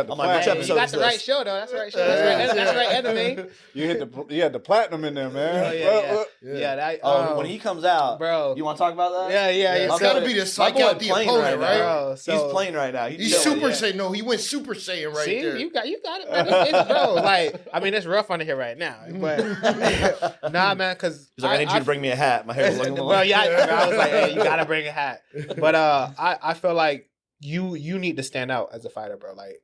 the I'm like, which platinum. episode You got is the this? right show though. That's the right show. That's right anime. You had the platinum in there, man. Oh, yeah. That, Oh, when he comes out, bro. you want to talk about that? Yeah. It's got to be to psych My boy out the playing opponent, right right? now. Bro, so, He's playing right now. He's chilling, Super yeah. Saiyan. No, he went Super Saiyan right see, there. you got it, man. It's, bro. Like, I mean, it's rough under here right now, but nah, man, because He's like, I need you to bring me a hat. My hair's looking well, yeah, I was like, hey, you gotta bring a hat. But I feel like you need to stand out as a fighter, bro. Like,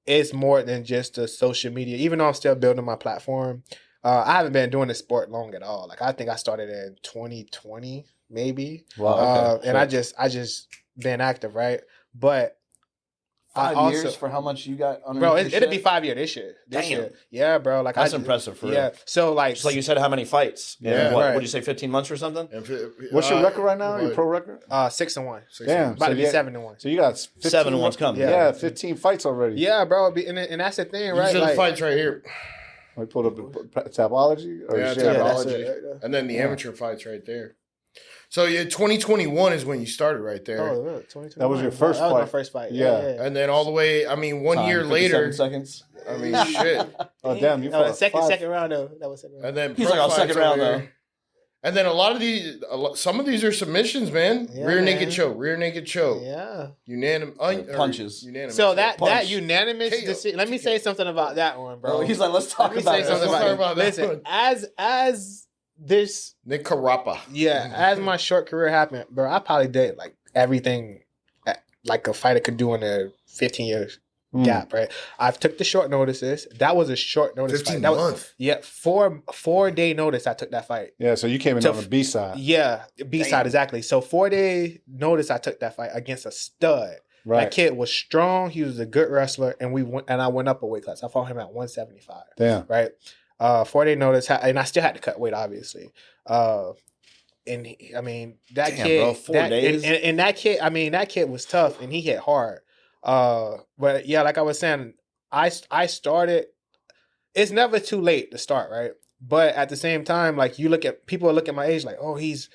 it's more than just the social media. Even though I'm still building my platform, I haven't been doing this sport long at all. Like, I think I started in 2020, maybe. Wow, okay. And I just been active, right? But 5 years for how much you got under bro, it'll be 5 years this year. Damn. Yeah, bro. Like, That's impressive for real. Yeah. So like, Just like you said, how many fights? Yeah. What Right. would you say, 15 months or something? What's your record right now? Your pro record? 6-1. Damn. About to be you- 7-1. So you got 15 7 and 1's coming. Yeah, 15 fights already. Yeah, bro. And that's the thing, right? These are the Like, fights right here. We pulled up the Tapology? Or Yeah, shit? that's Tapology. it. And then the amateur fights right there. So yeah, 2021 is when you started right there. Oh, look, 2021. That was your first That was my fight. first fight. Yeah. Yeah. And then all the way, I mean, 1 year 57 later, seconds. I mean, shit. Oh, damn. You That was fought five. second round though. That was second round. And then He's pro like, "Oh, fights second round, over though." there. And then a lot of these, some of these are submissions, man. Yeah, rear man. naked choke, rear naked choke, Yeah. unanimous Punches. Unanimous. So that Punch. unanimous KO. decision. Let me say something about that one, bro. He's like, let's talk Let me about say it. something Let's talk about about it. that Listen, one. as this, Nick Carapa. yeah, as my short career happened, bro, I probably did like everything like a fighter could do in a 15 years gap, right? I've took the short notices. That was a short notice 15 fight. That was, month. yeah, 4-day notice I took that fight. Yeah, so you came in To on the B side. Yeah, B side exactly. So 4-day notice I took that fight against a stud. Right. That kid was strong. He was a good wrestler, and I went up a weight class. I fought him at 175. Damn. Right. 4-day notice, and I still had to cut weight, obviously. I mean, that Damn, kid, bro, 4 days? and that kid, I mean, that kid was tough, and he hit hard. But yeah, like I was saying, I started. It's never too late to start, right? But at the same time, like people look at my age, like, oh, he's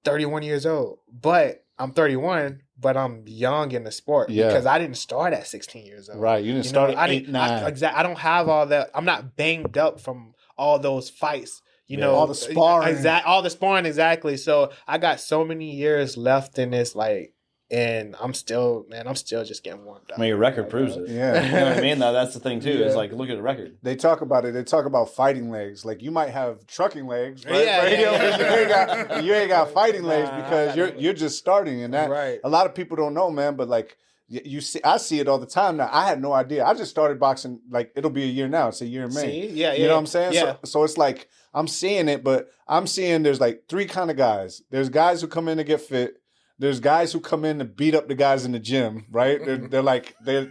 31 years old, but I'm 31. but I'm young in the sport Yeah. because I didn't start at 16 years old. Right. You didn't start at I 8, didn't. 9. I don't have all that. I'm not banged up from all those fights. You Yeah. know, All the sparring. all the sparring, exactly. So I got so many years left in this, like, and I'm still just getting warmed up. I mean, your record proves it. Yeah. You know what I mean? That's the thing too. Is Yeah. like, look at the record. They talk about it. They talk about fighting legs. Like you might have trucking legs, right? Yeah, Right? yeah. You ain't got fighting legs Nah, because I got you're just starting, and that Right. a lot of people don't know, man. But like you see, I see it all the time now. I had no idea. I just started boxing. Like it'll be a year now. It's a year in May. See? Yeah, You know what I'm saying? Yeah. So it's like I'm seeing it, but I'm seeing there's like 3 kind of guys. There's guys who come in to get fit. There's guys who come in to beat up the guys in the gym, right? They're like they'll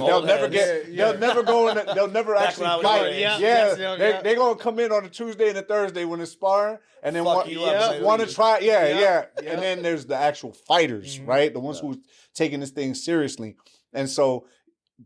old never heads. they'll never go in. They'll never Back actually when I was fight. your age. Yeah, Yes, yeah. they're gonna come in on a Tuesday and a Thursday when it's sparring, and then Fuck you up, say want to leave. try. Yeah, Yeah, yeah. yeah. And then there's the actual fighters, Mhm. right? The ones who taking this thing seriously, and so.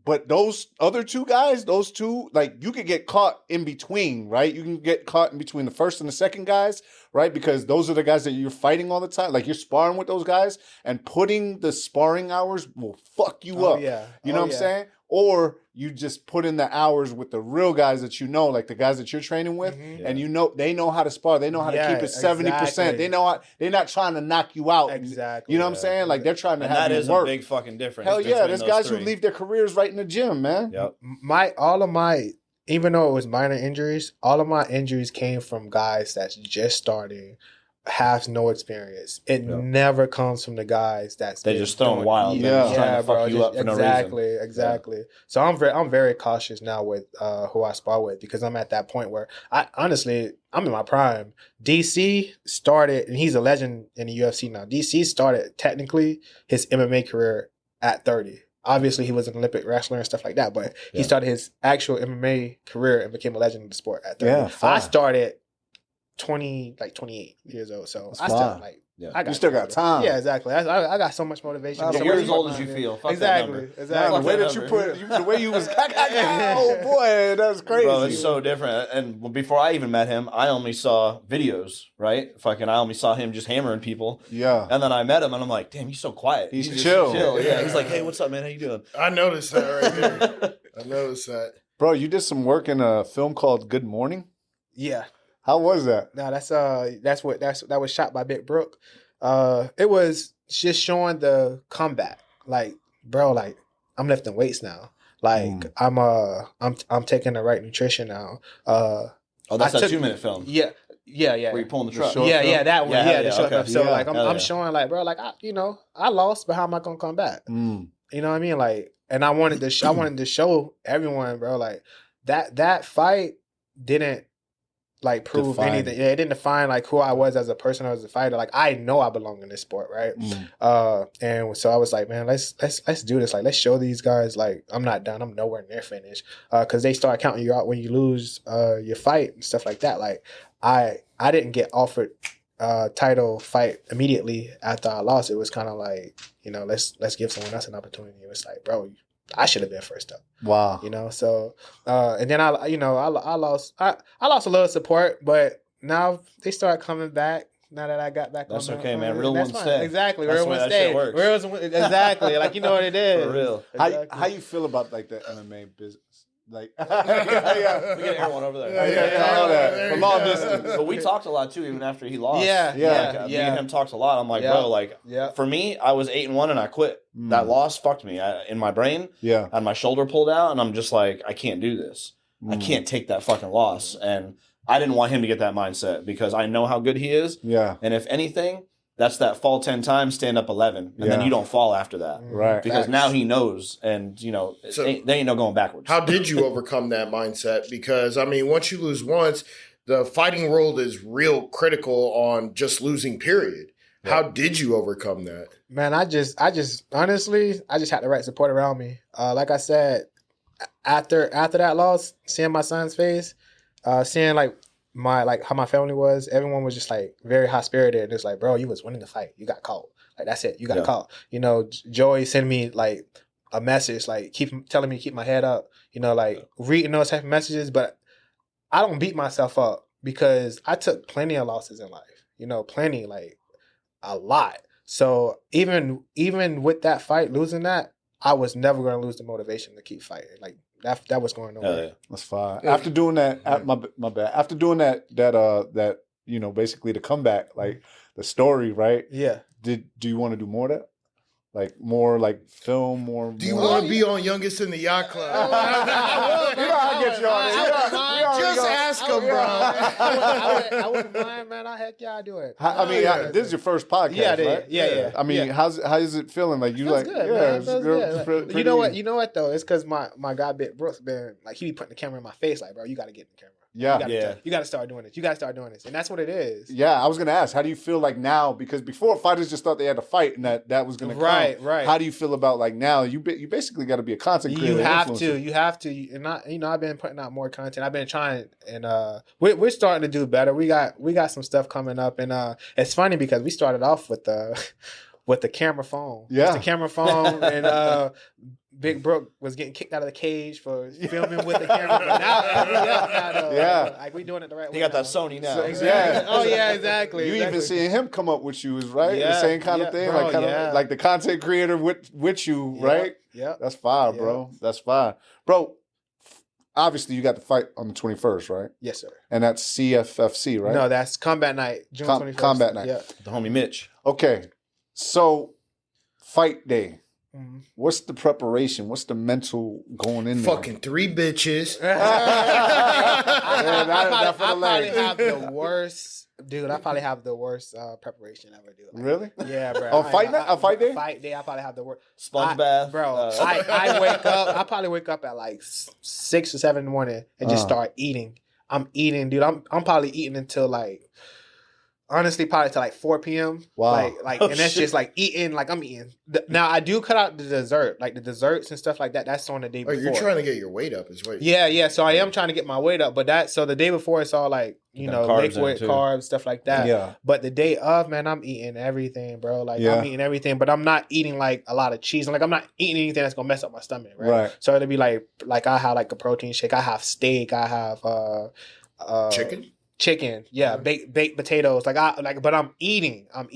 But those other 2 guys, those 2, like you could get caught in between, right? You can get caught in between the first and the second guys, right? Because those are the guys that you're fighting all the time. Like you're sparring with those guys, and putting the sparring hours will fuck you Oh, up. yeah. You know Oh, what I'm yeah. saying? Or you just put in the hours with the real guys that you know, like the guys that you're training with, Mhm. and you know they know how to spar. They know how to Yeah, keep it 70%. exactly. They know how, they're not trying to knock you out. Exactly. You know what I'm saying? Like they're trying to And have that you is work. a big fucking difference. Hell yeah, between there's those guys 3. who leave their careers right in the gym, man. Yep. Even though it was minor injuries, all of my injuries came from guys that's just starting, have no experience. It Yep. never comes from the guys that's They been just throwing doing- wild. They're just trying to fuck bro, you just- up for no exactly, reason. exactly. So I'm very cautious now with who I spar with because I'm at that point where I'm in my prime. DC started, and he's a legend in the UFC now. DC started technically his MMA career at 30. Obviously, he was an Olympic wrestler and stuff like that, but he Yeah. started his actual MMA career and became a legend in the sport at 30. Yeah, fine. I started 28 years old, so That's I still fine. like. Yeah. I got You still got time. Yeah, exactly. I got so much motivation. Nah, So but You're what as you- old as you feel. Fuck that Exactly, number. Nah, exactly. the way that you put, the way you was, oh boy, that's crazy. Bro, it's so different. And before I even met him, I only saw videos, right? I only saw him just hammering people. Yeah. And then I met him, and I'm like, damn, he's so quiet. He's just chill. Yeah. He's like, hey, what's up, man? How you doing? I noticed that right there. I noticed that. Bro, you did some work in a film called Good Morning. Yeah. How was that? No, that was shot by Big Brook. It was just showing the comeback. Like, bro, like I'm lifting weights now. Like I'm taking the right nutrition now. Oh, that's I that took- 2-minute film. Yeah. Where you pulling the truck. short Yeah, film? yeah, that one. Yeah, Yeah, hell the yeah, short okay. film. So Yeah, like hell I'm yeah. showing like, bro, like I lost, but how am I gonna come back? Mm. You know what I mean? Like, and I wanted to show everyone, bro, like that fight didn't like prove Define. anything. Yeah, it didn't define like who I was as a person or as a fighter. Like I know I belong in this sport, right? Mm. And so I was like, man, let's do this. Like, let's show these guys like I'm not done. I'm nowhere near finished. Because they start counting you out when you lose your fight and stuff like that. Like I didn't get offered title fight immediately after I lost. It was kind of like, you know, let's give someone else an opportunity. It was like, bro, I should have been first up. Wow. You know, so and then I lost a little support, but now they start coming back. Now that I got back, That's on okay, the, man. Real that's ones fine. stay. Exactly, That's real the way ones that shit stay. works. Exactly, like you know what it is For real. Exactly. How you feel about like the MMA business? Like, We can air one over there. I know that. There For you long go. distance. But we talked a lot too, even after he lost. Yeah, Like, me and him talked a lot. I'm like, Yeah. bro, like Yeah. for me, I was 8-1 and I quit. Mm. That loss fucked me in my brain. Yeah. I had my shoulder pulled out, and I'm just like, I can't do this. I Mm. can't take that fucking loss. And I didn't want him to get that mindset because I know how good he is. Yeah. And if anything, that's that fall 10 times, stand up 11, and then Yeah. you don't fall after that. Right. Because Facts. now he knows, and you know, So- there ain't no going backwards. How did you overcome that mindset? Because I mean, once you lose once, the fighting world is real critical on just losing. Period. How did you overcome that? Man, I just honestly, I just had the right support around me. Like I said, after that loss, seeing my son's face, seeing like how my family was, everyone was just like very high spirited. And it's like, bro, you was winning the fight, you got caught. Like that's it, you got Yeah. caught. You know, Joey sent me like a message, like telling me to keep my head up. You know, like reading those type of messages, but I don't beat myself up because I took plenty of losses in life. You know, plenty, like a lot. So even with that fight, losing that, I was never going to lose the motivation to keep fighting. Like that was going nowhere. Yeah. That's fine. After doing that, my bad. After doing that basically the comeback, like the story, right? Yeah. Do you want to do more of that? Like more like film, more. Do you want to be on Youngest in the Yacht Club? I'll get you on it. Just ask him, bro. I wouldn't mind, man. Heck yeah, I do it. This is your first podcast, right? Yeah. I mean, how is it feeling? Like you Feels like, good, yeah, man. it's Feels good. good. You know what though? It's because my guy Brooks been like, he be putting the camera in my face, like, bro, you got to get in the camera. Yeah. You got to start doing this. You got to start doing this, and that's what it is. Yeah, I was gonna ask, how do you feel like now? Because before fighters just thought they had to fight, and that was gonna come. Right. How do you feel about like now? You basically got to be a content creator. You have to, and I've been putting out more content. I've been trying, and we're starting to do better. We got some stuff coming up, and it's funny because we started off with the camera phone. Yeah, the camera phone, and Big Brooke was getting kicked out of the cage for filming with the camera. But now, like we doing it the right way. He got now. that Sony now. Yeah. Oh yeah, exactly. You even seeing him come up with you, right? Yeah, The same kind of thing, bro, like kind of like the content creator with you, right? Yeah. That's fire, bro. That's fire, bro. Obviously, you got the fight on the 21st, right? Yes, sir. And that's CFFC, right? No, that's Combat Night, June 21st. Combat Night. Yeah. The homie Mitch. Okay, so fight day. Mm-hmm. What's the preparation? What's the mental going in there? Fucking 3 bitches. I probably have the worst, dude. I probably have the worst preparation ever, dude. Like, Really? Yeah, bro. On fight night? On fight day? Fight day, I probably have the worst. Sponge bath. Bro. I wake up. I probably wake up at like 6 or 7 in the morning and just start eating. I'm eating, dude. I'm probably eating until like. Honestly, probably to like 4 p.m. Wow. Like, and that's just like eating. Like I'm eating. Now I do cut out the dessert, like the desserts and stuff like that. That's on the day before. You're trying to get your weight up, is what? Yeah. So I am trying to get my weight up, but so the day before it's all like liquid carbs, stuff like that. Yeah. But the day of, man, I'm eating everything, bro. Like I'm eating everything, but I'm not eating like a lot of cheese. Like I'm not eating anything that's gonna mess up my stomach, right? So it'll be like I have like a protein shake. I have steak. I have chicken, baked potatoes. But I'm eating. Why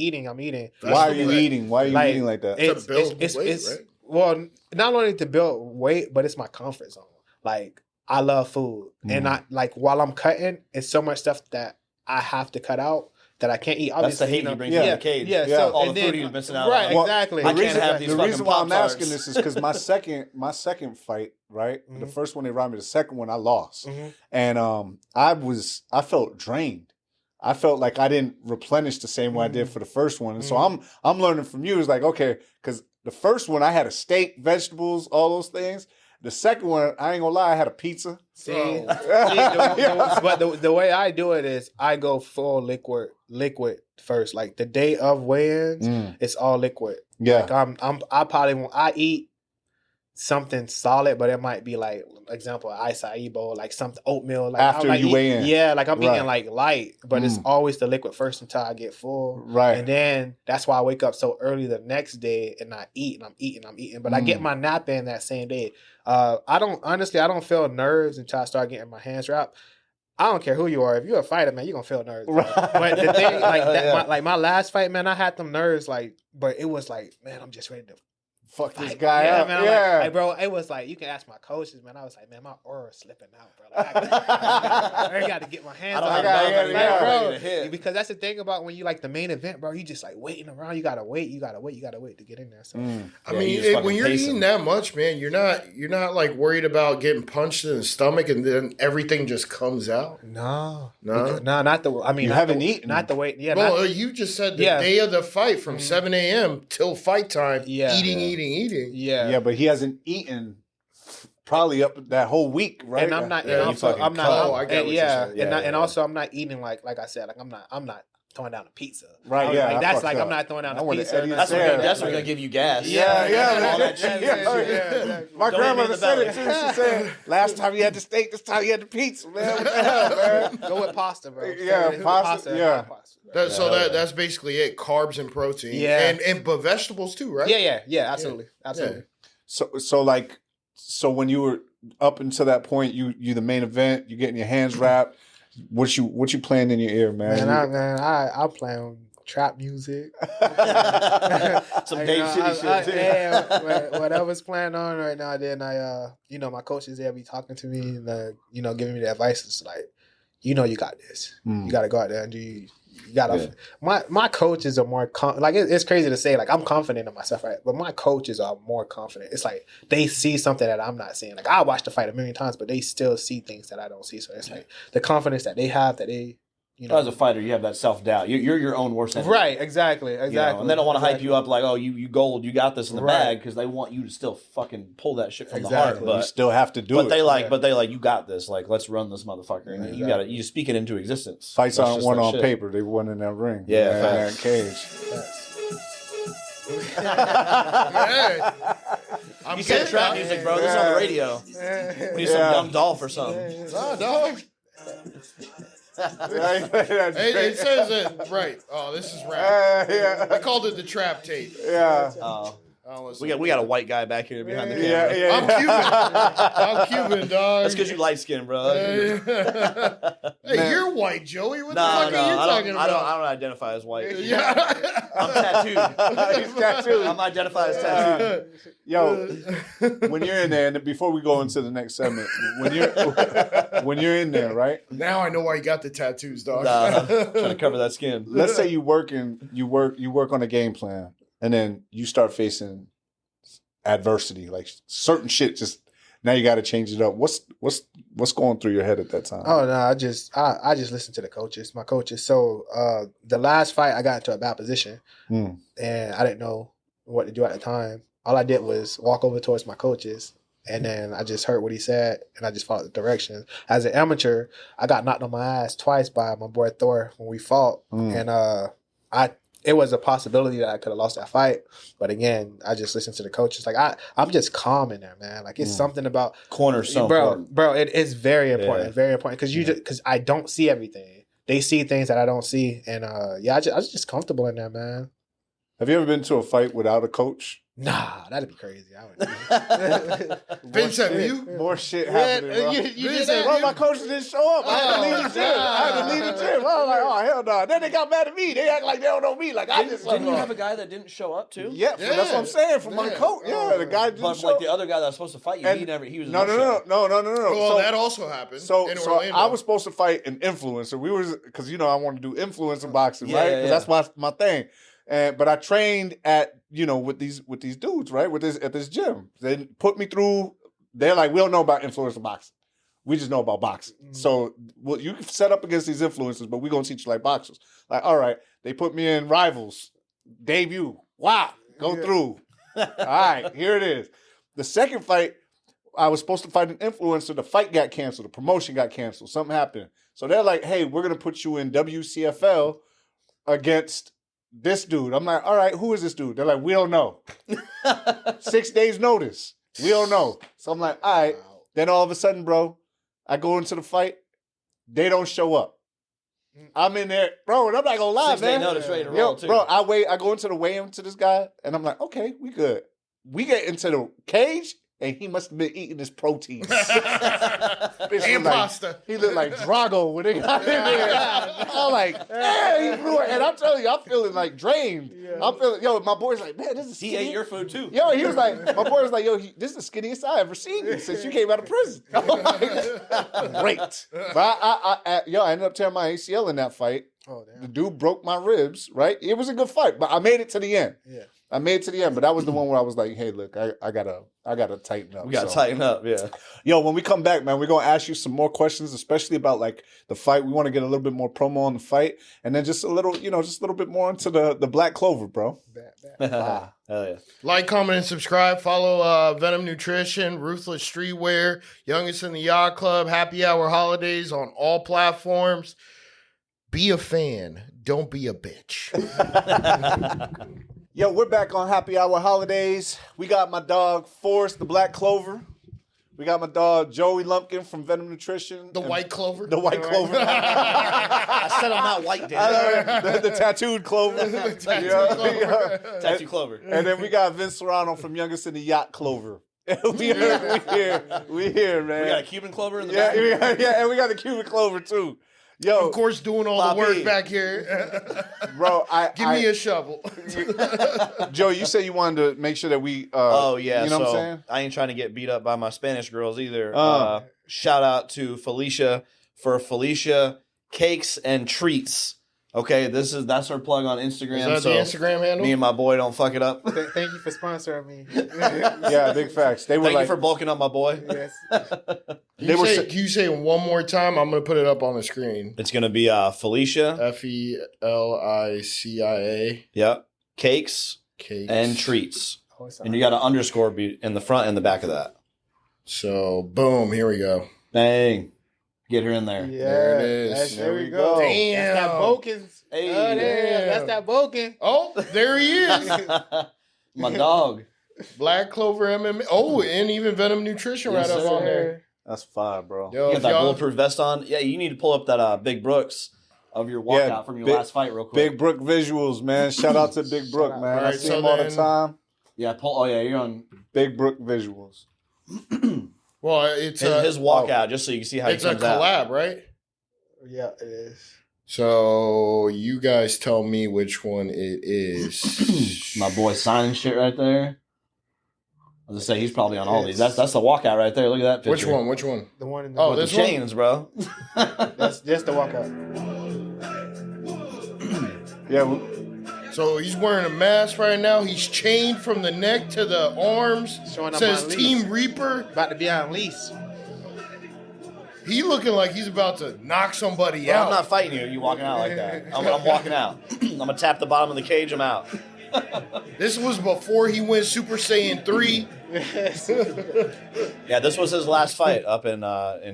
are you eating? Why are you eating like that? To build weight, right? Well, not only to build weight, but it's my comfort zone. Like I love food, and I like while I'm cutting, it's so much stuff that I have to cut out that I can't eat. That's the hate you bring to the cage. Yeah. So all the food you're missing out on. Right, exactly. I can't have these the fucking reason why I'm Pop-Tarts. asking this is because my second fight, right? The first one they robbed me. The second one I lost, and I felt drained. I felt like I didn't replenish the same way I did for the first one, and so I'm learning from you. It's like, okay, because the first one I had a steak, vegetables, all those things. The second one, I ain't gonna lie, I had a pizza. But the way I do it is I go full liquid first. Like the day of weigh-ins, it's all liquid. Yeah. Like I eat something solid, but it might be like, example, acai bowl, like something oatmeal. Like after you weigh in. Yeah, like I'm eating like light, but it's always the liquid first until I get full. Right. And then that's why I wake up so early the next day and I eat and I'm eating. But I get my nap in that same day. I don't feel nerves until I start getting my hands wrapped. I don't care who you are. If you're a fighter, man, you're gonna feel nerves. Right. But the thing, like that, my last fight, man, I had them nerves, like, but it was like, man, I'm just ready to fuck this guy up. Man, like, bro, it was like, you can ask my coaches, man. I was like, man, my aura's slipping out, bro. Like, I got to get my hands on it, bro. Because that's the thing about when you like the main event, bro. You just like waiting around. You gotta wait to get in there. So I mean, when you're eating that much, man, you're not like worried about getting punched in the stomach and then everything just comes out. No, not the. I mean, you haven't eaten, not the weight. Yeah, well, you just said the day of the fight from 7 a.m. till fight time. Eating. Yeah, but he hasn't eaten probably up that whole week, right? And I'm not. Yeah, and also, I'm not. Oh, I get what you're saying. And also I'm not eating like I said, like I'm not throwing down a pizza. Right. Yeah. Like, that's like I'm not throwing down a pizza. That's what's gonna give you gas. Yeah. My grandmother said it too. She said, "Last time you had the steak, this time you had the pizza, man." What the hell, man? Go with pasta, bro. Yeah, pasta. Yeah. That's basically it. Carbs and protein. Yeah. But vegetables too, right? Yeah. Absolutely. So when you were up until that point, you the main event, you getting your hands wrapped. What you playing in your ear, man? I plan trap music. Some Dade City shit too. Whatever's playing on right now. Then I, my coaches there be talking to me and giving me the advice. It's like, you got this. You got to go out there and do. You gotta. Yeah. My coaches are more it's crazy to say, like, I'm confident in myself, right? But my coaches are more confident. It's like they see something that I'm not seeing. Like, I watch the fight a million times, but they still see things that I don't see. So it's like the confidence that they have that they. As a fighter, you have that self-doubt. You're your own worst enemy. Right, exactly. And they don't want to hype you up like, oh, you gold, you got this in the bag, because they want you to still fucking pull that shit from the heart. But you still have to do it. But they you got this. Like, let's run this motherfucker. And you speak it into existence. Fights aren't won on paper. They won in that ring. Yeah, in that cage. You said trap music, bro. This is on the radio. We need some Young Dolph or something. No, dog. It says it right. Oh, this is rap. I called it the trap tape. Yeah. We got a white guy back here behind the camera. Yeah. I'm Cuban, dog. That's because you light skinned, bro. Hey, you're white, Joey. What the fuck are you talking about? I don't identify as white. Yeah. I'm tattooed. He's tattooed. I'm identified as tattooed. Yo, when you're in there, and before we go into the next segment, when you're in there, right? Now I know why you got the tattoos, dog. Trying to cover that skin. Let's say you work on a game plan, and then you start facing adversity, like certain shit. Just now, you got to change it up. What's going through your head at that time? Oh no, I just listen to my coaches. So the last fight, I got into a bad position, and I didn't know what to do at the time. All I did was walk over towards my coaches, and then I just heard what he said, and I just followed the directions. As an amateur, I got knocked on my ass twice by my boy Thor when we fought, and it was a possibility that I could have lost that fight. But again, I just listened to the coaches. Like, I'm just calm in there, man. Like, it's something about corners, bro. It is very important, very important, because I don't see everything. They see things that I don't see, and I was just comfortable in there, man. Have you ever been to a fight without a coach? Nah, that'd be crazy. I would. Vince, have you? More shit happening, bro. You did that? Bro, my coaches didn't show up. I had to leave the gym. I was like, oh, hell no. Then they got mad at me. They act like they don't know me. Like, I just didn't you have a guy that didn't show up too? Yeah, that's what I'm saying. From my coach. Yeah, the guy didn't show up. Like the other guy that was supposed to fight you, he was No. Well, that also happened. So I was supposed to fight an influencer. Because I want to do influencer boxing, right? Because that's my thing. But I trained at with these dudes, right? At this gym. They put me through. They're like, we don't know about influencer boxing. We just know about boxing. So you can set up against these influencers, but we're gonna teach you like boxers. Like, all right, they put me in Rivals debut. Wow, go through. All right, here it is. The second fight, I was supposed to fight an influencer. The fight got canceled. The promotion got canceled. Something happened. So they're like, hey, we're gonna put you in WCFL against this dude. I'm like, all right, who is this dude? They're like, we don't know. 6 days notice. We don't know. So I'm like, all right. Then all of a sudden, bro, I go into the fight. They don't show up. I'm in there, bro, and I'm not gonna lie, 6 day man. notice ready to roll too. Bro, I go into the weigh-in to this guy, and I'm like, okay, we good. We get into the cage, and he must have been eating his protein. And pasta. He looked like Drago when they got in there. I'm like, man, he blew it. And I'm telling you, I'm feeling like drained. I'm feeling, my boy's like, man, this is skinny. He ate your food too. Yo, he was like, my boy was like, this is the skinniest I ever seen you since you came out of prison. I'm like, great. But I ended up tearing my ACL in that fight. Oh, damn. The dude broke my ribs, right? It was a good fight, but I made it to the end. Yeah. I made it to the end, but that was the one where I was like, hey, look, I gotta tighten up. We gotta tighten up, yeah. Yo, when we come back, man, we're gonna ask you some more questions, especially about like the fight. We want to get a little bit more promo on the fight, and then just a little bit more into the Black Clover, bro. Hell yeah. Like, comment, and subscribe. Follow Venom Nutrition, Ruthless Streetwear, Youngest in the Yacht Club, Happy Hour Holidays on all platforms. Be a fan. Don't be a bitch. Yo, we're back on Happy Hour Holidays. We got my dog, Forrest, the Black Clover. We got my dog, Joey Lumpkin from Venom Nutrition. The White Clover. The White Clover. I said I'm not white, damn. the tattooed Clover. The tattooed Clover. Tattoo Clover. And then we got Vince Serrano from Youngest in the Yacht Clover. we here, man. We got a Cuban Clover in the back. And we got the Cuban Clover too. Yo, Of course, doing all Poppy. the work back here. bro, Give me a shovel. Joe, you said you wanted to make sure that we. Oh yeah, you know so what I'm saying? I ain't trying to get beat up by my Spanish girls either. Uh. Shout out to Felicia for Felicia Cakes and Treats. Okay, that's her plug on Instagram. Is that the Instagram handle? Me and my boy don't fuck it up. Thank you for sponsoring me. Yeah, big facts. They were Thank like, you for bulking up my boy. Yes. Can you say it one more time? I'm going to put it up on the screen. It's gonna be Felicia. Felicia. Yep. Cakes Cakes. and Treats. And you got an underscore in the front and the back of that. So, boom, here we go. Bang. Get her in there. Yeah, There it is. There we go. Damn. That's that Boken's. Hey. Oh, there. That's that Boken. Oh, there he is. My dog. Black Clover MMA. Oh, and even Venom Nutrition Yes, right up sir. on there. that's fire, bro. Yo, You if got that y'all, bulletproof vest on. Yeah, you need to pull up that Big Brooks of your walkout from your last fight real quick. Big Brook visuals, man. Shout out to Big Brook, man. I Alright, see so him all the then- time. Yeah, pull. Oh yeah, you're on Big Brook visuals. well, it's his walkout, just so you can see how it's he a comes out. collab, right? Yeah, it is. So you guys tell me which one it is. My boy signing shit right there. I was gonna say he's probably on all these. That's the walkout right there. Look at that picture. Which one? Which one? The one in the Oh, With this the one? chains, bro. That's just the walkout. Yeah, So he's wearing a mask right now. He's chained from the neck to the arms. Showing up Says on leash. Team Reaper. About to be on lease. He looking like he's about to knock somebody Bro, out. I'm not fighting you. You walking out like that? I'm walking out. I'm gonna tap the bottom of the cage. I'm out. This was before he went Super Saiyan 3. Yeah, this was his last fight up in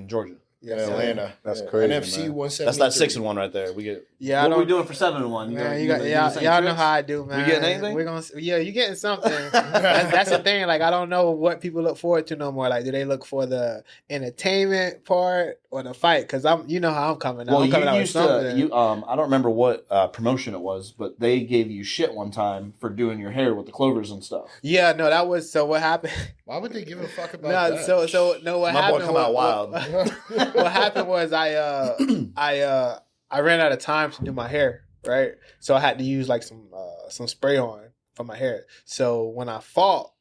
Georgia. in Atlanta. That's crazy, NFC man. 173. That's that 6-1 right there. We get. Yeah, I What are we don't- doing for 7-1? Man, y'all know how I do, man. getting anything? We're gonna, yeah, you getting something. that's the thing. Like, I don't know what people look forward to no more. Like, do they look for the entertainment part or the fight? Because you know how I'm coming out. Well, I'm coming out you with used to. something. I don't remember what promotion it was, but they gave you shit one time for doing your hair with the clovers and stuff. Yeah, no, that was so. What happened? Why would they give a fuck about No, that? so no. What My boy happened? come out wild. What happened was I ran out of time to do my hair, right? So I had to use like some spray on for my hair. So when I fought,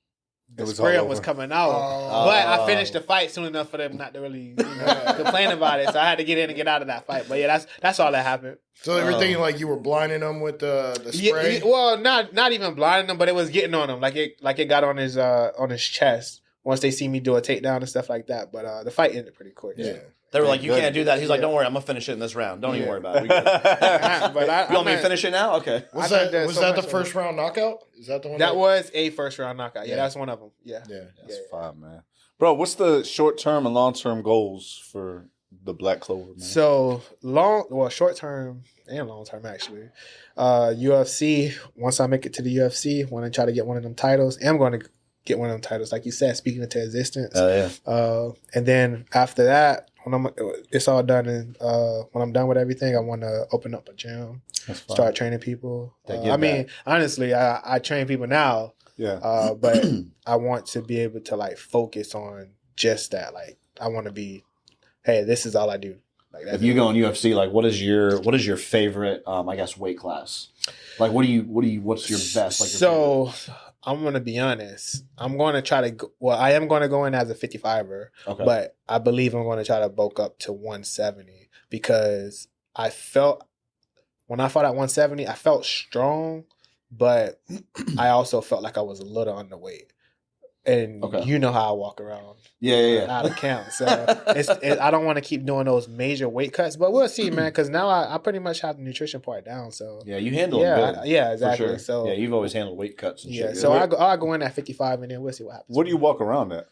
the It was spray all on was over. coming out. Oh. But I finished the fight soon enough for them not to really complain about it. So I had to get in and get out of that fight. But yeah, that's all that happened. So they were thinking like you were blinding them with the spray? Well, not even blinding him, but it was getting on him. Like it got on his chest once they see me do a takedown and stuff like that. But the fight ended pretty quick. Yeah. They were like, "You Good. can't do that." He's like, Yeah. "Don't worry, I'm gonna finish it in this round. Don't even Yeah. worry about it." We good. But You want me to finish it now? Okay. Was I that did that was so that the much, first round knockout? Is that the one? That was a first round knockout. Yeah, Yeah. that's one of them. Yeah. Yeah. That's fine, man. Bro, what's the short term and long term goals for the Black Clover, man? So short term and long term actually. UFC. Once I make it to the UFC, want to try to get one of them titles. I'm going to get one of them titles, like you said, speaking into existence. Yeah. And then after that, when it's all done and when I'm done with everything, I want to open up a gym, That's fine. start training people. That give I mean, honestly, I train people now, Yeah. but I want to be able to like focus on just that. Like, I want to be, hey, this is all I do. Like, If you go in UFC, like, what is your favorite? I guess weight class. Like, what's your best? Like, your favorite? I'm gonna be honest. I'm going to try to go, I am going to go in as a 55er, Okay. but I believe I'm going to try to bulk up to 170 because I felt when I fought at 170, I felt strong, but I also felt like I was a little underweight. And Okay. you know how I walk around Yeah. out of count. So I don't want to keep doing those major weight cuts, but we'll see, man, because now I pretty much have the nutrition part down. So Yeah, you handle it yeah, good. yeah, For exactly. sure. So yeah, you've always handled weight cuts and yeah, shit. so I'll go in at 55 and then we'll see what happens. What do you walk around at?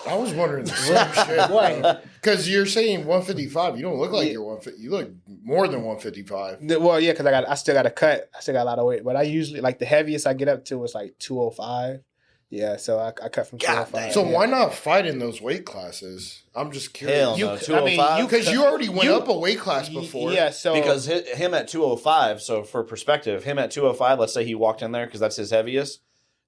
I was wondering the same shit. Why? Because you're saying 155. You don't look like you're 150. You look more than 155. Well, yeah, because I still got to cut. I still got a lot of weight, but I usually like the heaviest I get up to is like 205. Yeah, so I cut from 205. So yeah. why not fight in those weight classes? I'm just curious. Hell You no, could- I mean, 205. Because you already went You- up a weight class before. Yeah, so Because him at 205, so for perspective, him at 205, let's say he walked in there because that's his heaviest,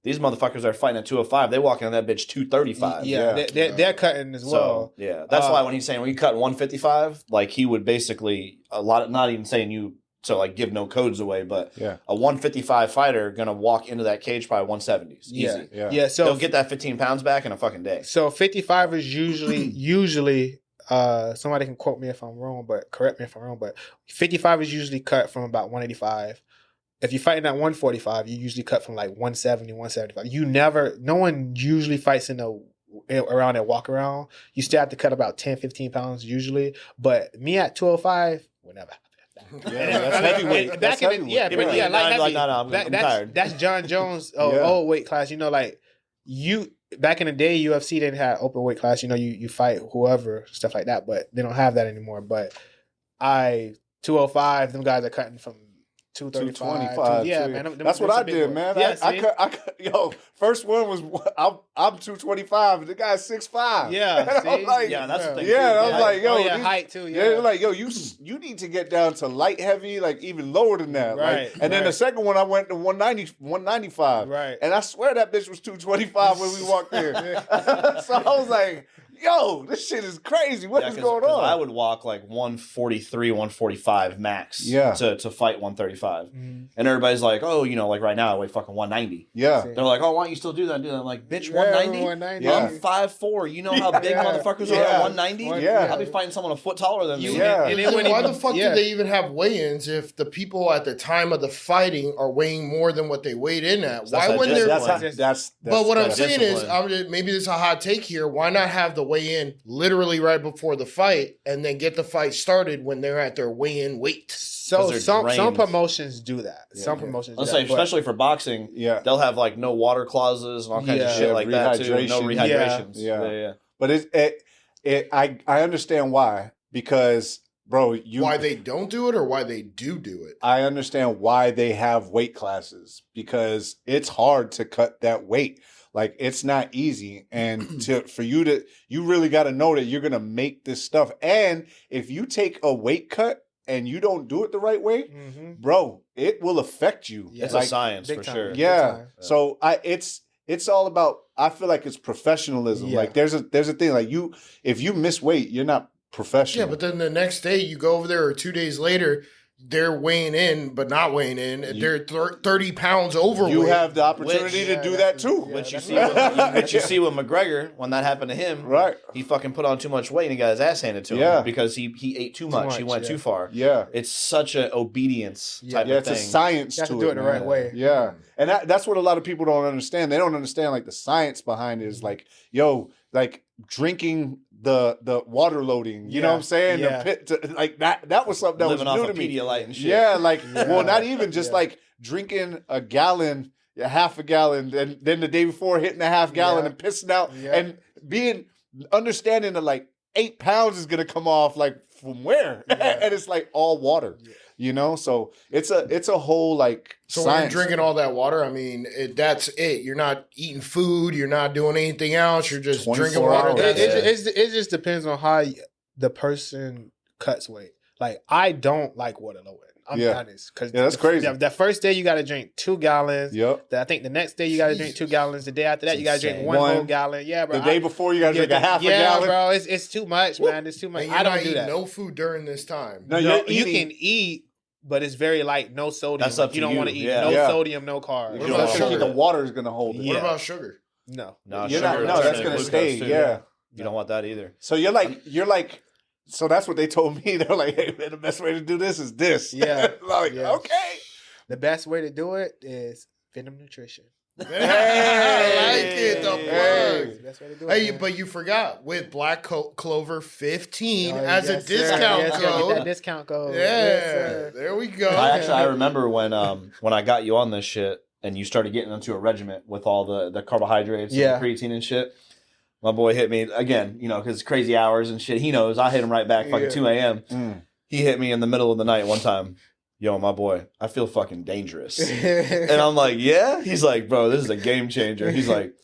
These motherfuckers are fighting at 205. They walk in on that bitch 235. Yeah, they're cutting as well. So yeah, that's why when he's saying when you cut 155, like he would basically not even saying you to like give no codes away, but a 155 fighter gonna walk into that cage probably 170s. Easy. Yeah. So they'll get that 15 pounds back in a fucking day. So 55 is usually somebody can quote me if I'm wrong, but correct me if I'm wrong, but 55 is usually cut from about 185. If you're fighting at 145, you usually cut from like 170, 175. No one usually fights around that walk around. You still have to cut about 10, 15 pounds usually. But me at 205, whenever. Yeah, that's heavyweight. I'm tired. That's John Jones' old weight class. You know, like back in the day, UFC didn't have open weight class. You know, you fight whoever, stuff like that. But they don't have that anymore. But 205, them guys are cutting from 235. Yeah, man. That's what I did, man. Yeah, I cut, first one was I'm 225. The guy's 6'5". Yeah, see? I'm like, that's the thing. Yeah, I was like, yo, height too. Yeah, they're like, yo, you need to get down to light heavy, like even lower than that. Right. Like, and then the second one, I went to 195. Right. And I swear that bitch was 225 when we walked in. So I was like, yo, this shit is crazy. What is going on? I would walk like 143, 145 max to fight 135. And everybody's like, oh, you know, like right now I weigh fucking 190. Yeah. They're like, oh, why don't you still do that? I'm like, bitch, 190? Yeah. I'm 5'4". You know how big motherfuckers are at 190? Yeah. I'll be fighting someone a foot taller than me. Yeah. And then why the fuck do they even have weigh-ins if the people at the time of the fighting are weighing more than what they weighed in at? Why wouldn't there? But what I'm saying is, maybe this is a hot take here. Why not have the weigh-in literally right before the fight, and then get the fight started when they're at their weigh-in weight? So some promotions do that. Some promotions. Let's say, especially for boxing, they'll have like no water clauses and all kinds of shit like that too. No rehydrations. Yeah. But I understand why, because bro, why they don't do it or why they do it. I understand why they have weight classes, because it's hard to cut that weight. Like, it's not easy. And you really got to know that you're going to make this stuff. And if you take a weight cut and you don't do it the right way, bro, it will affect you. It's like, a science for sure. Yeah. So it's all about, I feel like it's professionalism. Yeah. Like there's a thing, like if you miss weight, you're not professional. Yeah, but then the next day you go over there, or 2 days later, they're weighing in, but not weighing in. They're 30 pounds overweight. You have the opportunity to do that too. Which you see with McGregor, when that happened to him, right? He fucking put on too much weight and he got his ass handed to him because he ate too much. He went too far. Yeah. It's such an obedience type of thing. It's a science you have to do it the right way. Yeah. And that's what a lot of people don't understand. They don't understand like the science behind it is like, yo, like drinking the water loading, you know what I'm saying? Yeah. The pit like that was something that living was new off to me. Pedialyte and shit. Yeah, like well, not even just like drinking a gallon, half a gallon, and then the day before hitting a half gallon and pissing out and understanding that like 8 pounds is gonna come off like from where? And it's like all water. Yeah. You know, so it's a whole like so science. When you're drinking all that water, I mean, that's it. You're not eating food. You're not doing anything else. You're just drinking water. It just depends on how the person cuts weight. Like, I don't like water low end. I'm honest, because that's crazy. The first day you got to drink 2 gallons. Yep. I think the next day you got to drink 2 gallons. The day after that you got to drink one whole gallon. Yeah, bro. The day before you got to drink a half a gallon. Yeah, bro. It's too much, man. It's too much. I don't do that. No food during this time. No, you can eat, but it's very light. No sodium. That's up to you. Don't want to eat no sodium, no carbs. You don't think the water is going to hold it. What about sugar? No, you're not. No, that's going to stay. Yeah, you don't want that either. So you're like. So that's what they told me. They're like, hey, man, the best way to do this is this. Yeah. Okay. The best way to do it is Venom Nutrition. Hey, I like it. The plug. Best way to do it, hey, but you forgot with Black Clover 15 as a discount code. That discount code. Yeah, there we go. I remember when I got you on this shit and you started getting into a regiment with all the carbohydrates and the creatine and shit. My boy hit me again, you know, because crazy hours and shit. He knows I hit him right back, fucking 2 a.m. He hit me in the middle of the night one time. Yo, my boy, I feel fucking dangerous. And I'm like, yeah? He's like, bro, this is a game changer. He's like,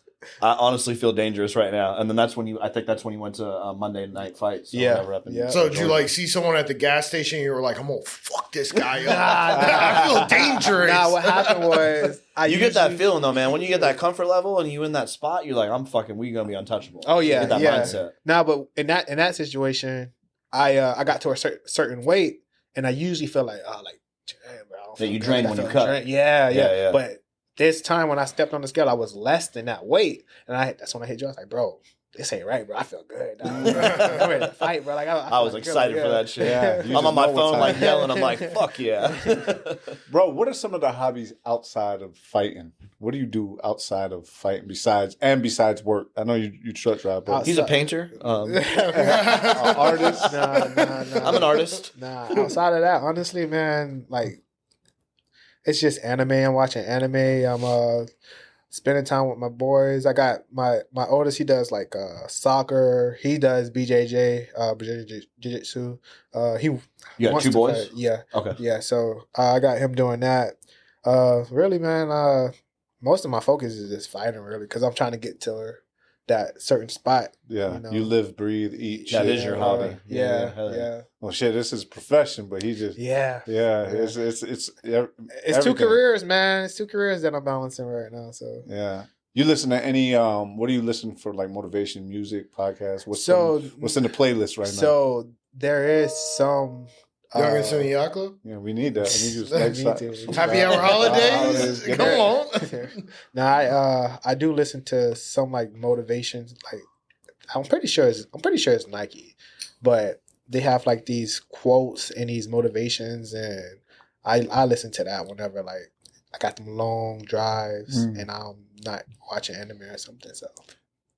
I honestly feel dangerous right now. And then I think that's when you went to Monday Night Fights. So did you like see someone at the gas station and you were like, I'm gonna fuck this guy up? Nah. I feel dangerous. Nah, what happened was you get that feeling though, man. When you get that comfort level and you in that spot, you're like, we gonna be untouchable. Oh yeah, you get that mindset. Nah, but in that situation, I got to a certain weight, and I usually feel like, damn, bro. That you drain when you cut. Yeah. But this time when I stepped on the scale, I was less than that weight, and that's when I hit you. I was like, bro, this ain't right, bro. I feel good. Dog. I'm ready to fight, bro. Like I was excited for that shit. Yeah, I'm on my phone like yelling. I'm like, fuck yeah. Bro, what are some of the hobbies outside of fighting? What do you do outside of fighting besides work? I know you truck drive, but he's a painter. Artist. Nah. I'm an artist. Nah, outside of that, honestly, man, like it's just anime. I'm watching anime. I'm spending time with my boys. I got my oldest. He does like soccer. He does BJJ, jiu-jitsu. You got 2 boys? Fight. Yeah. Okay. Yeah. So I got him doing that. Really, man. Most of my focus is just fighting, really, because I'm trying to get to that certain spot. Yeah, you know? you live, breathe, eat. That is your hobby. Yeah. Well, shit, this is profession, but he just it's 2 careers, man. It's 2 careers that I'm balancing right now. So yeah. You listen to any what do you listen for, like motivation music, podcasts? What's in the playlist right now? So there is some Y'all gonna send me yacht club? Yeah, we need that. I need you Happy hour holidays. Come on. Nah, I do listen to some like motivations. Like I'm pretty sure it's Nike, but they have like these quotes and these motivations, and I listen to that whenever like I got them long drives and I'm not watching anime or something. So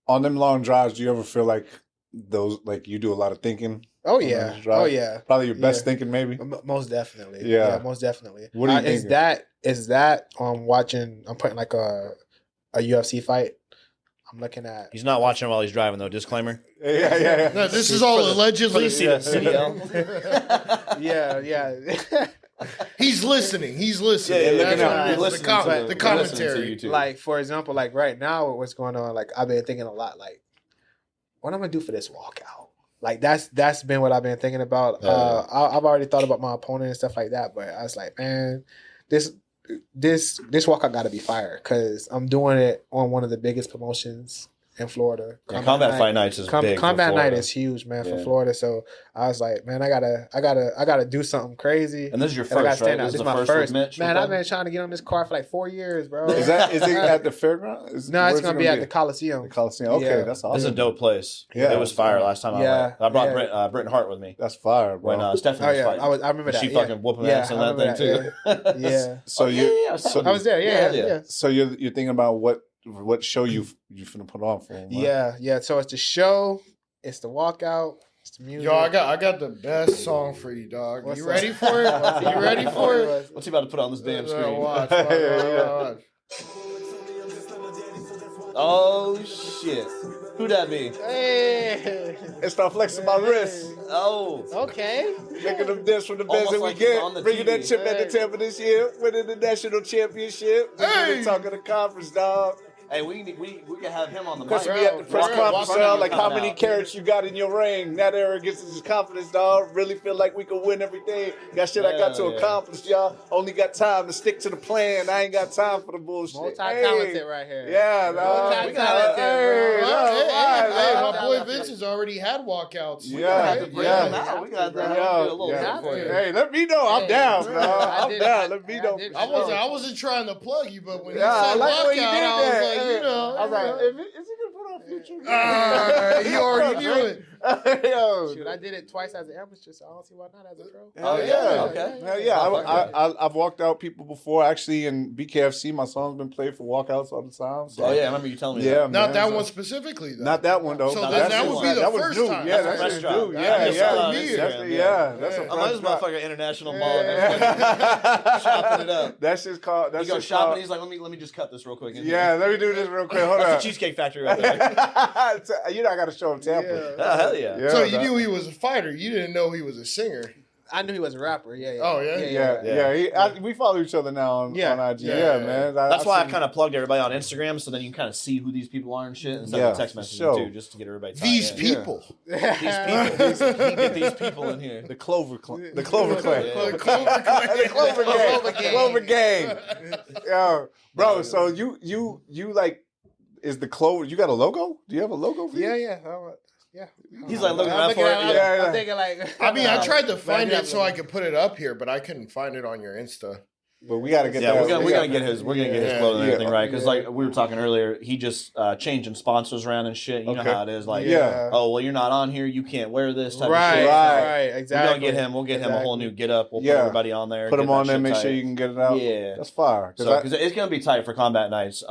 on them long drives, do you ever feel like those, like you do a lot of thinking? Oh yeah. Probably your best thinking, maybe. Most definitely. Yeah, most definitely. What do you think? Is that watching? I'm putting like a UFC fight. I'm looking at. He's not watching while he's driving though. Disclaimer. Yeah. No, this is all allegedly. CDL. Yeah. He's listening. Yeah, That's looking what it is. The commentary. Like for example, like right now, what's going on? Like I've been thinking a lot. Like, what I'm gonna do for this walkout? Like that's been what I've been thinking about. I've already thought about my opponent and stuff like that, but I was like, man, this walkout got to be fire because I'm doing it on one of the biggest promotions in Florida. Combat Fight Nights is big. Combat Night is huge, man, for Florida. So I was like, man, I gotta do something crazy. And this is your first, right? This is my first. Man, I've been trying to get on this car for like 4 years, bro. Is it at the fairground? No, it's gonna be at the Coliseum. The Coliseum. Okay, that's awesome. This is a dope place. Yeah, it was fire last time. I brought Britton Hart with me. That's fire, bro. When Stephanie was fighting. I remember that. She fucking whooping ass in that thing too. Yeah. So I was there. Yeah. So you're thinking about what show you finna put on for him? Right? Yeah. So it's the show, it's the walkout, it's the music. Yo, I got the best song for you, dog. You ready for it? You ready for it? What's he about to put on this damn screen? Watch. Oh shit! Who that be? Hey, It's not flexing my wrist. Oh, okay. Making them dance from the best that we like he's on the get. Bringing that TV. chip at the table this year. Winning the national championship. Hey! We're talking the conference, dog. hey, we can have him on the Because mic. we at the press conference, dog, like how many out. carats you got in your ring. That era gets us his confidence, dog. Really feel like we can win every day. Got shit I got to accomplish, y'all. Only got time to stick to the plan. I ain't got time for the bullshit. Multi-talented right here. Yeah, dog. Multi-talented, Hey, bro. my boy Vince has already had walkouts. Yeah. We got that. Hey, let me know. I'm down, bro. I'm down. Let me know. I wasn't trying to plug you, but when you Yeah, I said like the way walkout, you did I was that. like, you know. I was like, is he gonna put on Future? You already knew it. Yo. Shoot, I did it twice as an amateur, so I don't see why not as a pro. Oh, Hell yeah. yeah. Okay. Hell yeah. I've walked out people before. Actually, in BKFC, my song's been played for walkouts all the time. So. Oh yeah, I remember you telling me. Yeah, that. Not man, that so- one specifically, though. Not that one though. So No, then that's that would be new. the That was first new. time. Yeah, That's that's a fresh new. drop. Yeah, That's yeah. me. That's a I'm fresh this drop. motherfucker international mall, shopping it up. That's just called. He That's goes just shopping. called. He's like, let me just cut this real quick. Yeah, let me do this real quick. Hold That's on. the Cheesecake Factory right there. You know, I got to show him Tampa. Oh, hell yeah. Yeah, So you dog. knew he was a fighter. You didn't know he was a singer. I knew he was a rapper. Yeah. Oh, yeah? We follow each other now on IG. Yeah, man. That's why I kind of plugged everybody on Instagram, so then you can kind of see who these people are and shit, and send them text messages too, just to get everybody. These people. He get these people in here. The Clover Clan. The Clover Clan. The Clover Clan. The Clover Gang. Yo, bro. So you like is the Clover? You got a logo? Do you have a logo? For you? Yeah. He's like looking around for it. I'm thinking like. I mean, I tried to find it so I could put it up here, but I couldn't find it on your Insta. But we gotta get. Yeah, we're gonna get his clothing and everything right, because like we were talking earlier, he just changing sponsors around and shit. You know how it is, like oh well, you're not on here, you can't wear this type of shit. Right, exactly. We'll get him a whole new get up. We'll put everybody on there. Put him on there, make sure you can get it out. Yeah, that's fire. Because it's gonna be tight for combat nights.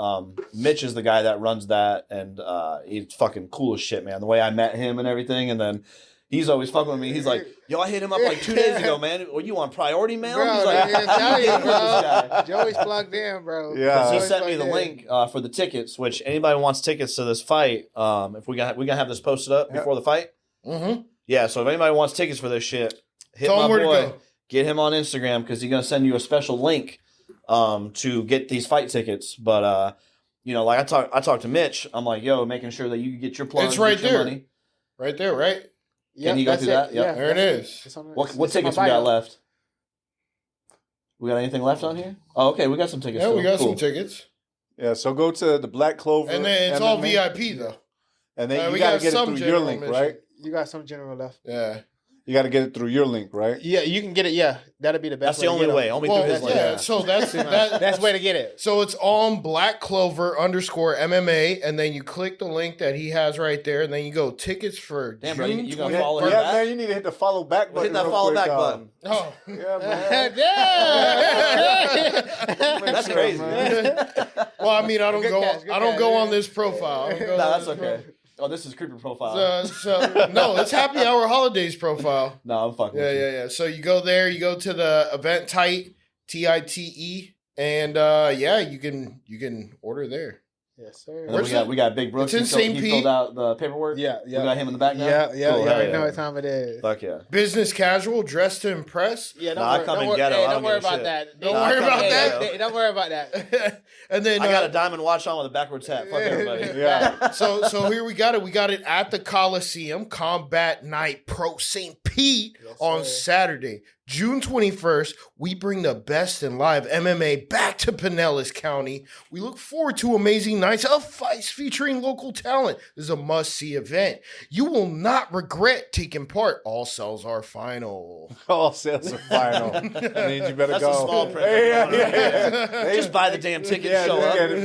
Mitch is the guy that runs that, and he's fucking cool as shit, man. The way I met him and everything, and then. He's always fucking with me. He's like, yo, I hit him up like 2 days ago, man. Were you on priority mail? Bro, he's like, bro. Joey's plugged in, bro. Yeah. He sent me the link for the tickets, which anybody wants tickets to this fight, if we gonna have this posted up before the fight. Mm-hmm. Yeah, so if anybody wants tickets for this shit, hit Tell my him where boy. to go. Get him on Instagram because he's gonna send you a special link to get these fight tickets. But like I talked to Mitch. I'm like, yo, making sure that you get your plug. It's right get your there. money. Right there, right? Can you go through that? Yep. There it is. What tickets we got left? We got anything left on here? Oh, okay. We got some tickets. Yeah, still. we got Cool. some tickets. Yeah, so go to the Black Clover. And then it's all VIP, though. And then you we got to got get it some through your general link, admission. right? You got some general left. Yeah. You got to get it through your link, right? Yeah, you can get it. Yeah, that'd be the best. That's the only way. Only through his link. Yeah, so that's That's the way to get it. So it's on Black Clover _MMA, and then you click the link that he has right there, and then you go tickets for Damn, June bro, you gonna 20th. follow him Yeah, back? man, you need to hit the follow back button. Hit that real follow quick, back dog. Oh. button. Yeah, man. That's crazy. Well, I mean, I don't go on this profile. I don't go No, on that's this okay. Oh, this is creepy profile. no, it's Happy Hour Holidays profile. No, I'm fucking with you. Yeah. So you go there, you go to the event TITE, and you can order there. Yes, sir. And then we got Big Brooks. It's in St. He Pete. filled out the paperwork. Yeah. We got him in the back now. Yeah. Cool, hell I know what time it is. Fuck yeah. Business casual, dressed to impress. Yeah, Nah, I come in ghetto. I Don't don't worry give a about shit. that. Don't worry about that. Don't worry about that. And then I got a diamond watch on with a backwards hat. Fuck everybody. Yeah. so here we got it. We got it at the Coliseum Combat Night Pro St. Pete on Saturday, June 21st. We bring the best in live MMA back to Pinellas County. We look forward to amazing nights of fights featuring local talent. This is a must-see event. You will not regret taking part. All sales are final. All sales are final. That means you better That's go. a small print. Yeah. Just buy the damn ticket Yeah, and show just up. get it,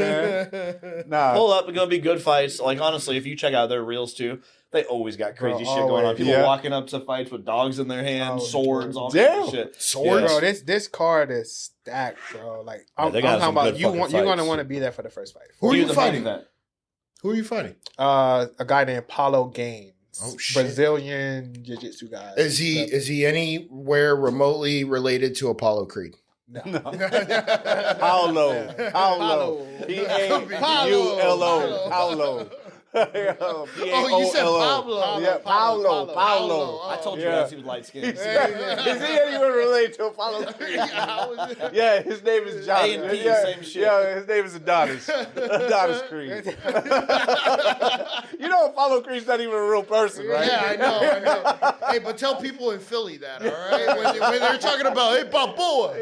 man. Nah. Pull up. It's going to be good fights. Like, honestly, if you check out their reels, too, they always got crazy Bro, shit going on. always. People Yeah. walking up to fights with dogs in their hands, swords, all Damn. kinds of shit. Swords? Yes. Bro, this card is stacked, bro. Like I'm they got talking some about good you're fucking gonna fights. want to be there for the first fight. Who are Do you the fighting? main event. Who are you fighting? A guy named Paulo Gaines. Oh, shit. Brazilian jiu-jitsu guy. Is he anywhere remotely related to Apollo Creed? No. Paulo. Paulo. P-A-U-L-O. Paulo. Oh, you said Pablo. Yeah, Paulo. I told you Yeah. guys he was light skinned. Is he anyone related to Apollo Creed? Yeah, his name is John. A&P, yeah, same shit. Yeah, his name is Adonis. Adonis Creed. You know Apollo Creed's not even a real person, right? Yeah, I know. Hey, but tell people in Philly that, all right? When they're talking about, hey, Balboa.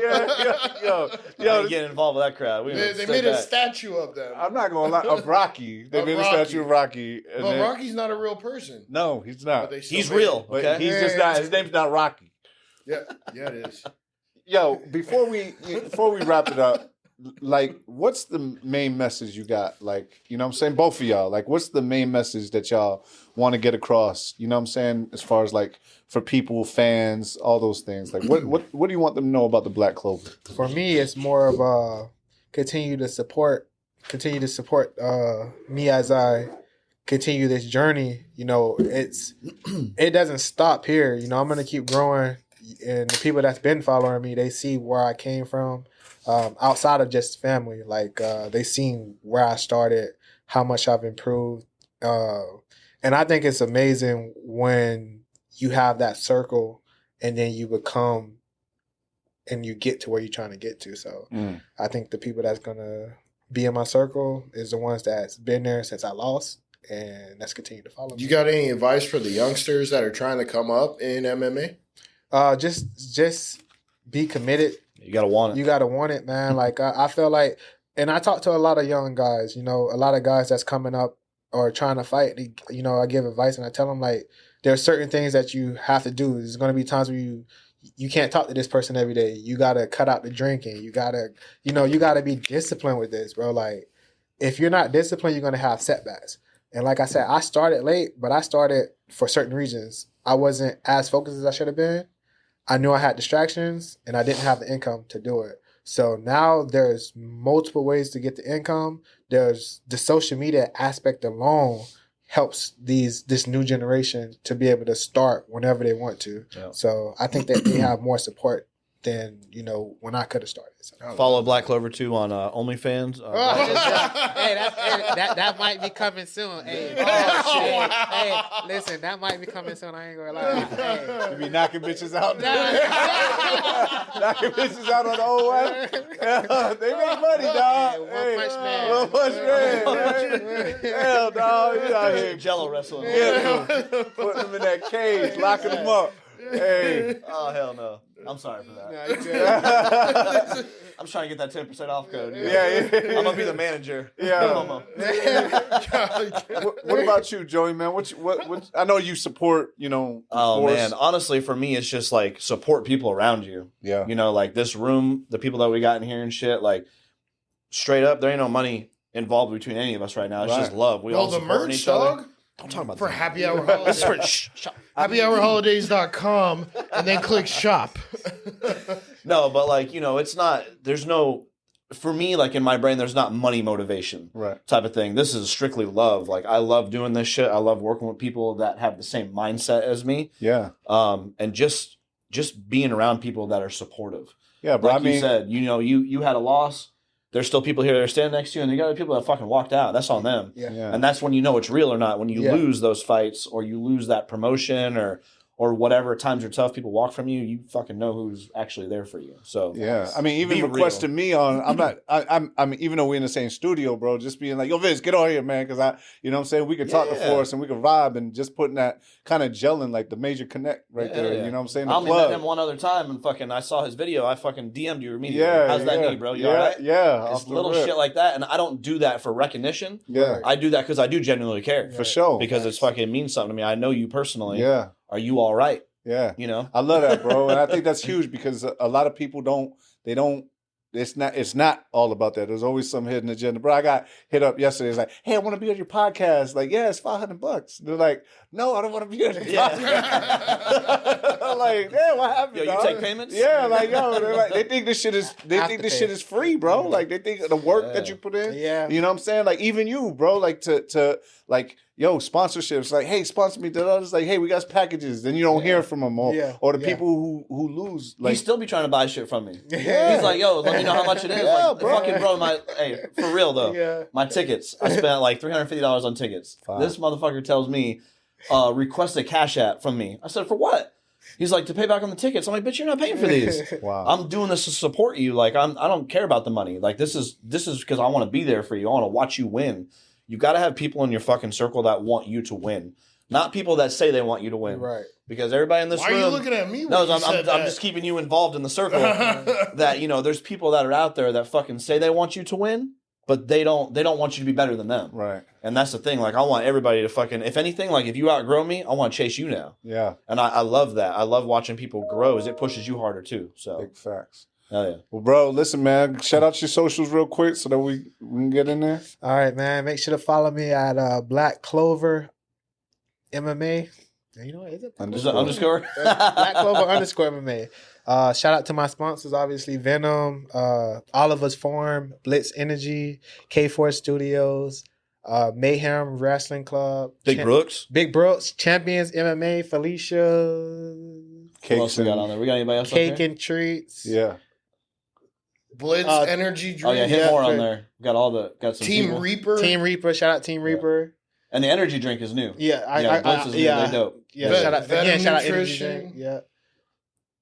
Yo, I ain't getting involved with that crowd. We They made a statue of them. I'm not going to lie. Of Rocky. They Of made a Rocky. statue of Rocky. and But then- Rocky's not a real person. No, he's But not. they still He's made real, it. But okay? he's just not. His name's not Rocky. Yeah, it is. Yo, before we wrap it up, like, what's the main message you got? Like, you know what I'm saying? Both of y'all. Like, what's the main message that y'all want to get across? You know what I'm saying? As far as, like, for people, fans, all those things. Like, what do you want them to know about the Black Clover? For me, it's more of a continue to support me as I continue this journey. You know, it doesn't stop here. You know, I'm gonna keep growing, and the people that's been following me, they see where I came from, outside of just family. Like they seen where I started, how much I've improved, and I think it's amazing when you have that circle and then you become and you get to where you're trying to get to. So I think the people that's gonna be in my circle is the ones that's been there since I lost, and that's continue to follow me. You got any advice for the youngsters that are trying to come up in MMA? Just be committed. You gotta want it. You gotta want it, man. Like I feel like, and I talk to a lot of young guys. You know, a lot of guys that's coming up or trying to fight. You know, I give advice and I tell them like there are certain things that you have to do. There's going to be times where you can't talk to this person every day. You gotta cut out the drinking. You gotta be disciplined with this, bro. Like if you're not disciplined, you're gonna have setbacks. And like I said, I started late, but I started for certain reasons. I wasn't as focused as I should have been. I knew I had distractions and I didn't have the income to do it. So now there's multiple ways to get the income. There's the social media aspect alone helps this new generation to be able to start whenever they want to. Yeah. So I think that they have more support than, you know, when I could have started. So, follow Black Clover 2 on OnlyFans. That might be coming soon. Hey, hey, listen, that might be coming soon. I ain't gonna lie. Hey. You be knocking bitches out. Knocking bitches out on the old one. They make money, dog. One punch man. Hell, dog. You out here Jello wrestling. Yeah, putting them in that cage, locking them up. Hey. Oh, hell no. I'm sorry for that. I'm trying to get that 10% off code. Yeah. I'm going to be the manager. Yeah. What about you, Joey, man? What I know you support, you know. Oh, man. Honestly, for me, it's just like support people around you. Yeah. You know, like this room, the people that we got in here and shit, like straight up, there ain't no money involved between any of us right now. It's just love. We all support each other. Don't talk about for that. Happy Hour Holidays. HappyHourHolidays.com and then click shop. No, but like, you know, for me, like in my brain, there's not money motivation type of thing. This is strictly love. Like I love doing this shit. I love working with people that have the same mindset as me. Yeah. And just being around people that are supportive. Yeah, but like you said, you know, you had a loss. There's still people here that are standing next to you, and you got people that fucking walked out. That's on them. Yeah. And that's when you know it's real or not. When you lose those fights or you lose that promotion or whatever, times are tough, people walk from you, you fucking know who's actually there for you. So yeah, I mean, even requesting me on, I'm even though we're in the same studio, bro, just being like, yo, Vince, get on here, man, because you know what I'm saying, we could talk to Forrest and we could vibe and just putting that kind of gelling, like the major connect right there. You know what I'm saying? I only met him one other time and fucking I saw his video. I fucking DM'd you immediately. Yeah, how's that knee, bro? You all right? Yeah, it's little shit like that, and I don't do that for recognition. Yeah, I do that because I do genuinely care for sure. Because it's fucking means something to me. I know you personally. Yeah, are you all right? Yeah, you know, I love that, bro, and I think that's huge because a lot of people don't. It's not all about that. There's always some hidden agenda. Bro, I got hit up yesterday. It's like, hey, I want to be on your podcast. Like, yeah, it's $500. They're like, no, I don't want to be on your podcast. I'm like, damn, what happened? Yo, you take payments? Yeah, like, yo, they're like, they think this shit is free, bro. Like, they think the work that you put in. Yeah, you know what I'm saying? Like, even you, bro. Like to like. Yo, sponsorships, like, hey, sponsor me. It's like, hey, we got packages. Then you don't hear from them, or the people who lose. Like, he still be trying to buy shit from me. He's like, yo, let me know how much it is. Yeah, like, bro. Fucking bro, hey, for real though, my tickets. I spent like $350 on tickets. This motherfucker tells me, request a Cash App from me. I said, for what? He's like, to pay back on the tickets. I'm like, bitch, you're not paying for these. Wow. I'm doing this to support you. Like, I don't care about the money. Like, this is because I want to be there for you. I want to watch you win. You got to have people in your fucking circle that want you to win, not people that say they want you to win. Right. Because everybody in this room. Why are you looking at me? No, I'm just keeping you involved in the circle. That, you know, there's people that are out there that fucking say they want you to win, but they don't want you to be better than them. Right. And that's the thing. Like, I want everybody to fucking, if anything, like if you outgrow me, I want to chase you now. Yeah. And I love that. I love watching people grow as it pushes you harder too. So big facts. Oh, yeah. Well, bro, listen, man. Shout out your socials real quick so that we can get in there. All right, man. Make sure to follow me at Black Clover MMA. You know what? Is it underscore? Black Clover underscore MMA. Shout out to my sponsors, obviously Venom, Oliver's Farm, Blitz Energy, K4 Studios, Mayhem Wrestling Club, Big Brooks, Champions MMA, Felicia. What else we got on there? We got anybody else? Cake and Treats. Yeah. Blitz Energy Drink. Oh yeah, hit more on there. Got some Team people. Reaper. Team Reaper. Shout out Team Reaper. And the energy drink is new. Yeah, Blitz is new. They're dope. Yeah, shout out Venom Energy Nutrition. Drink. Yeah.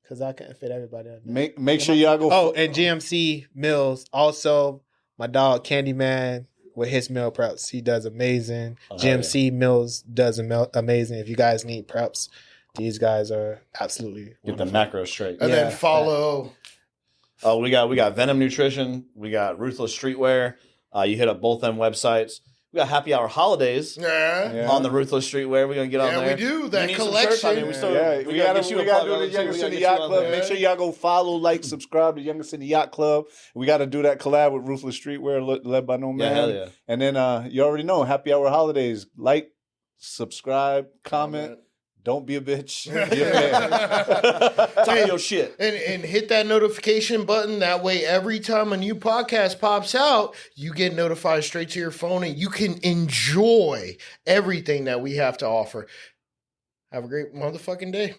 because I couldn't fit everybody on there. Make sure y'all go. Oh, and GMC Mills. Also, my dog Candyman with his meal preps. He does amazing. GMC Mills does amazing. If you guys need preps, these guys are absolutely Get the macro straight. And then follow. Oh, we got Venom Nutrition. We got Ruthless Streetwear. You hit up both them websites. We got Happy Hour Holidays on the Ruthless Streetwear. We're gonna get on there. Yeah, we do that you need collection. Some shirts? I mean, we gotta do the Younger City Yacht Club. Make sure y'all go follow, like, subscribe to Younger City Yacht Club. We got to do that collab with Ruthless Streetwear, led by No Man. Yeah, hell yeah. And then you already know Happy Hour Holidays. Like, subscribe, comment. Don't be a bitch. Be a man. Tell me your shit. And hit that notification button. That way, every time a new podcast pops out, you get notified straight to your phone and you can enjoy everything that we have to offer. Have a great motherfucking day.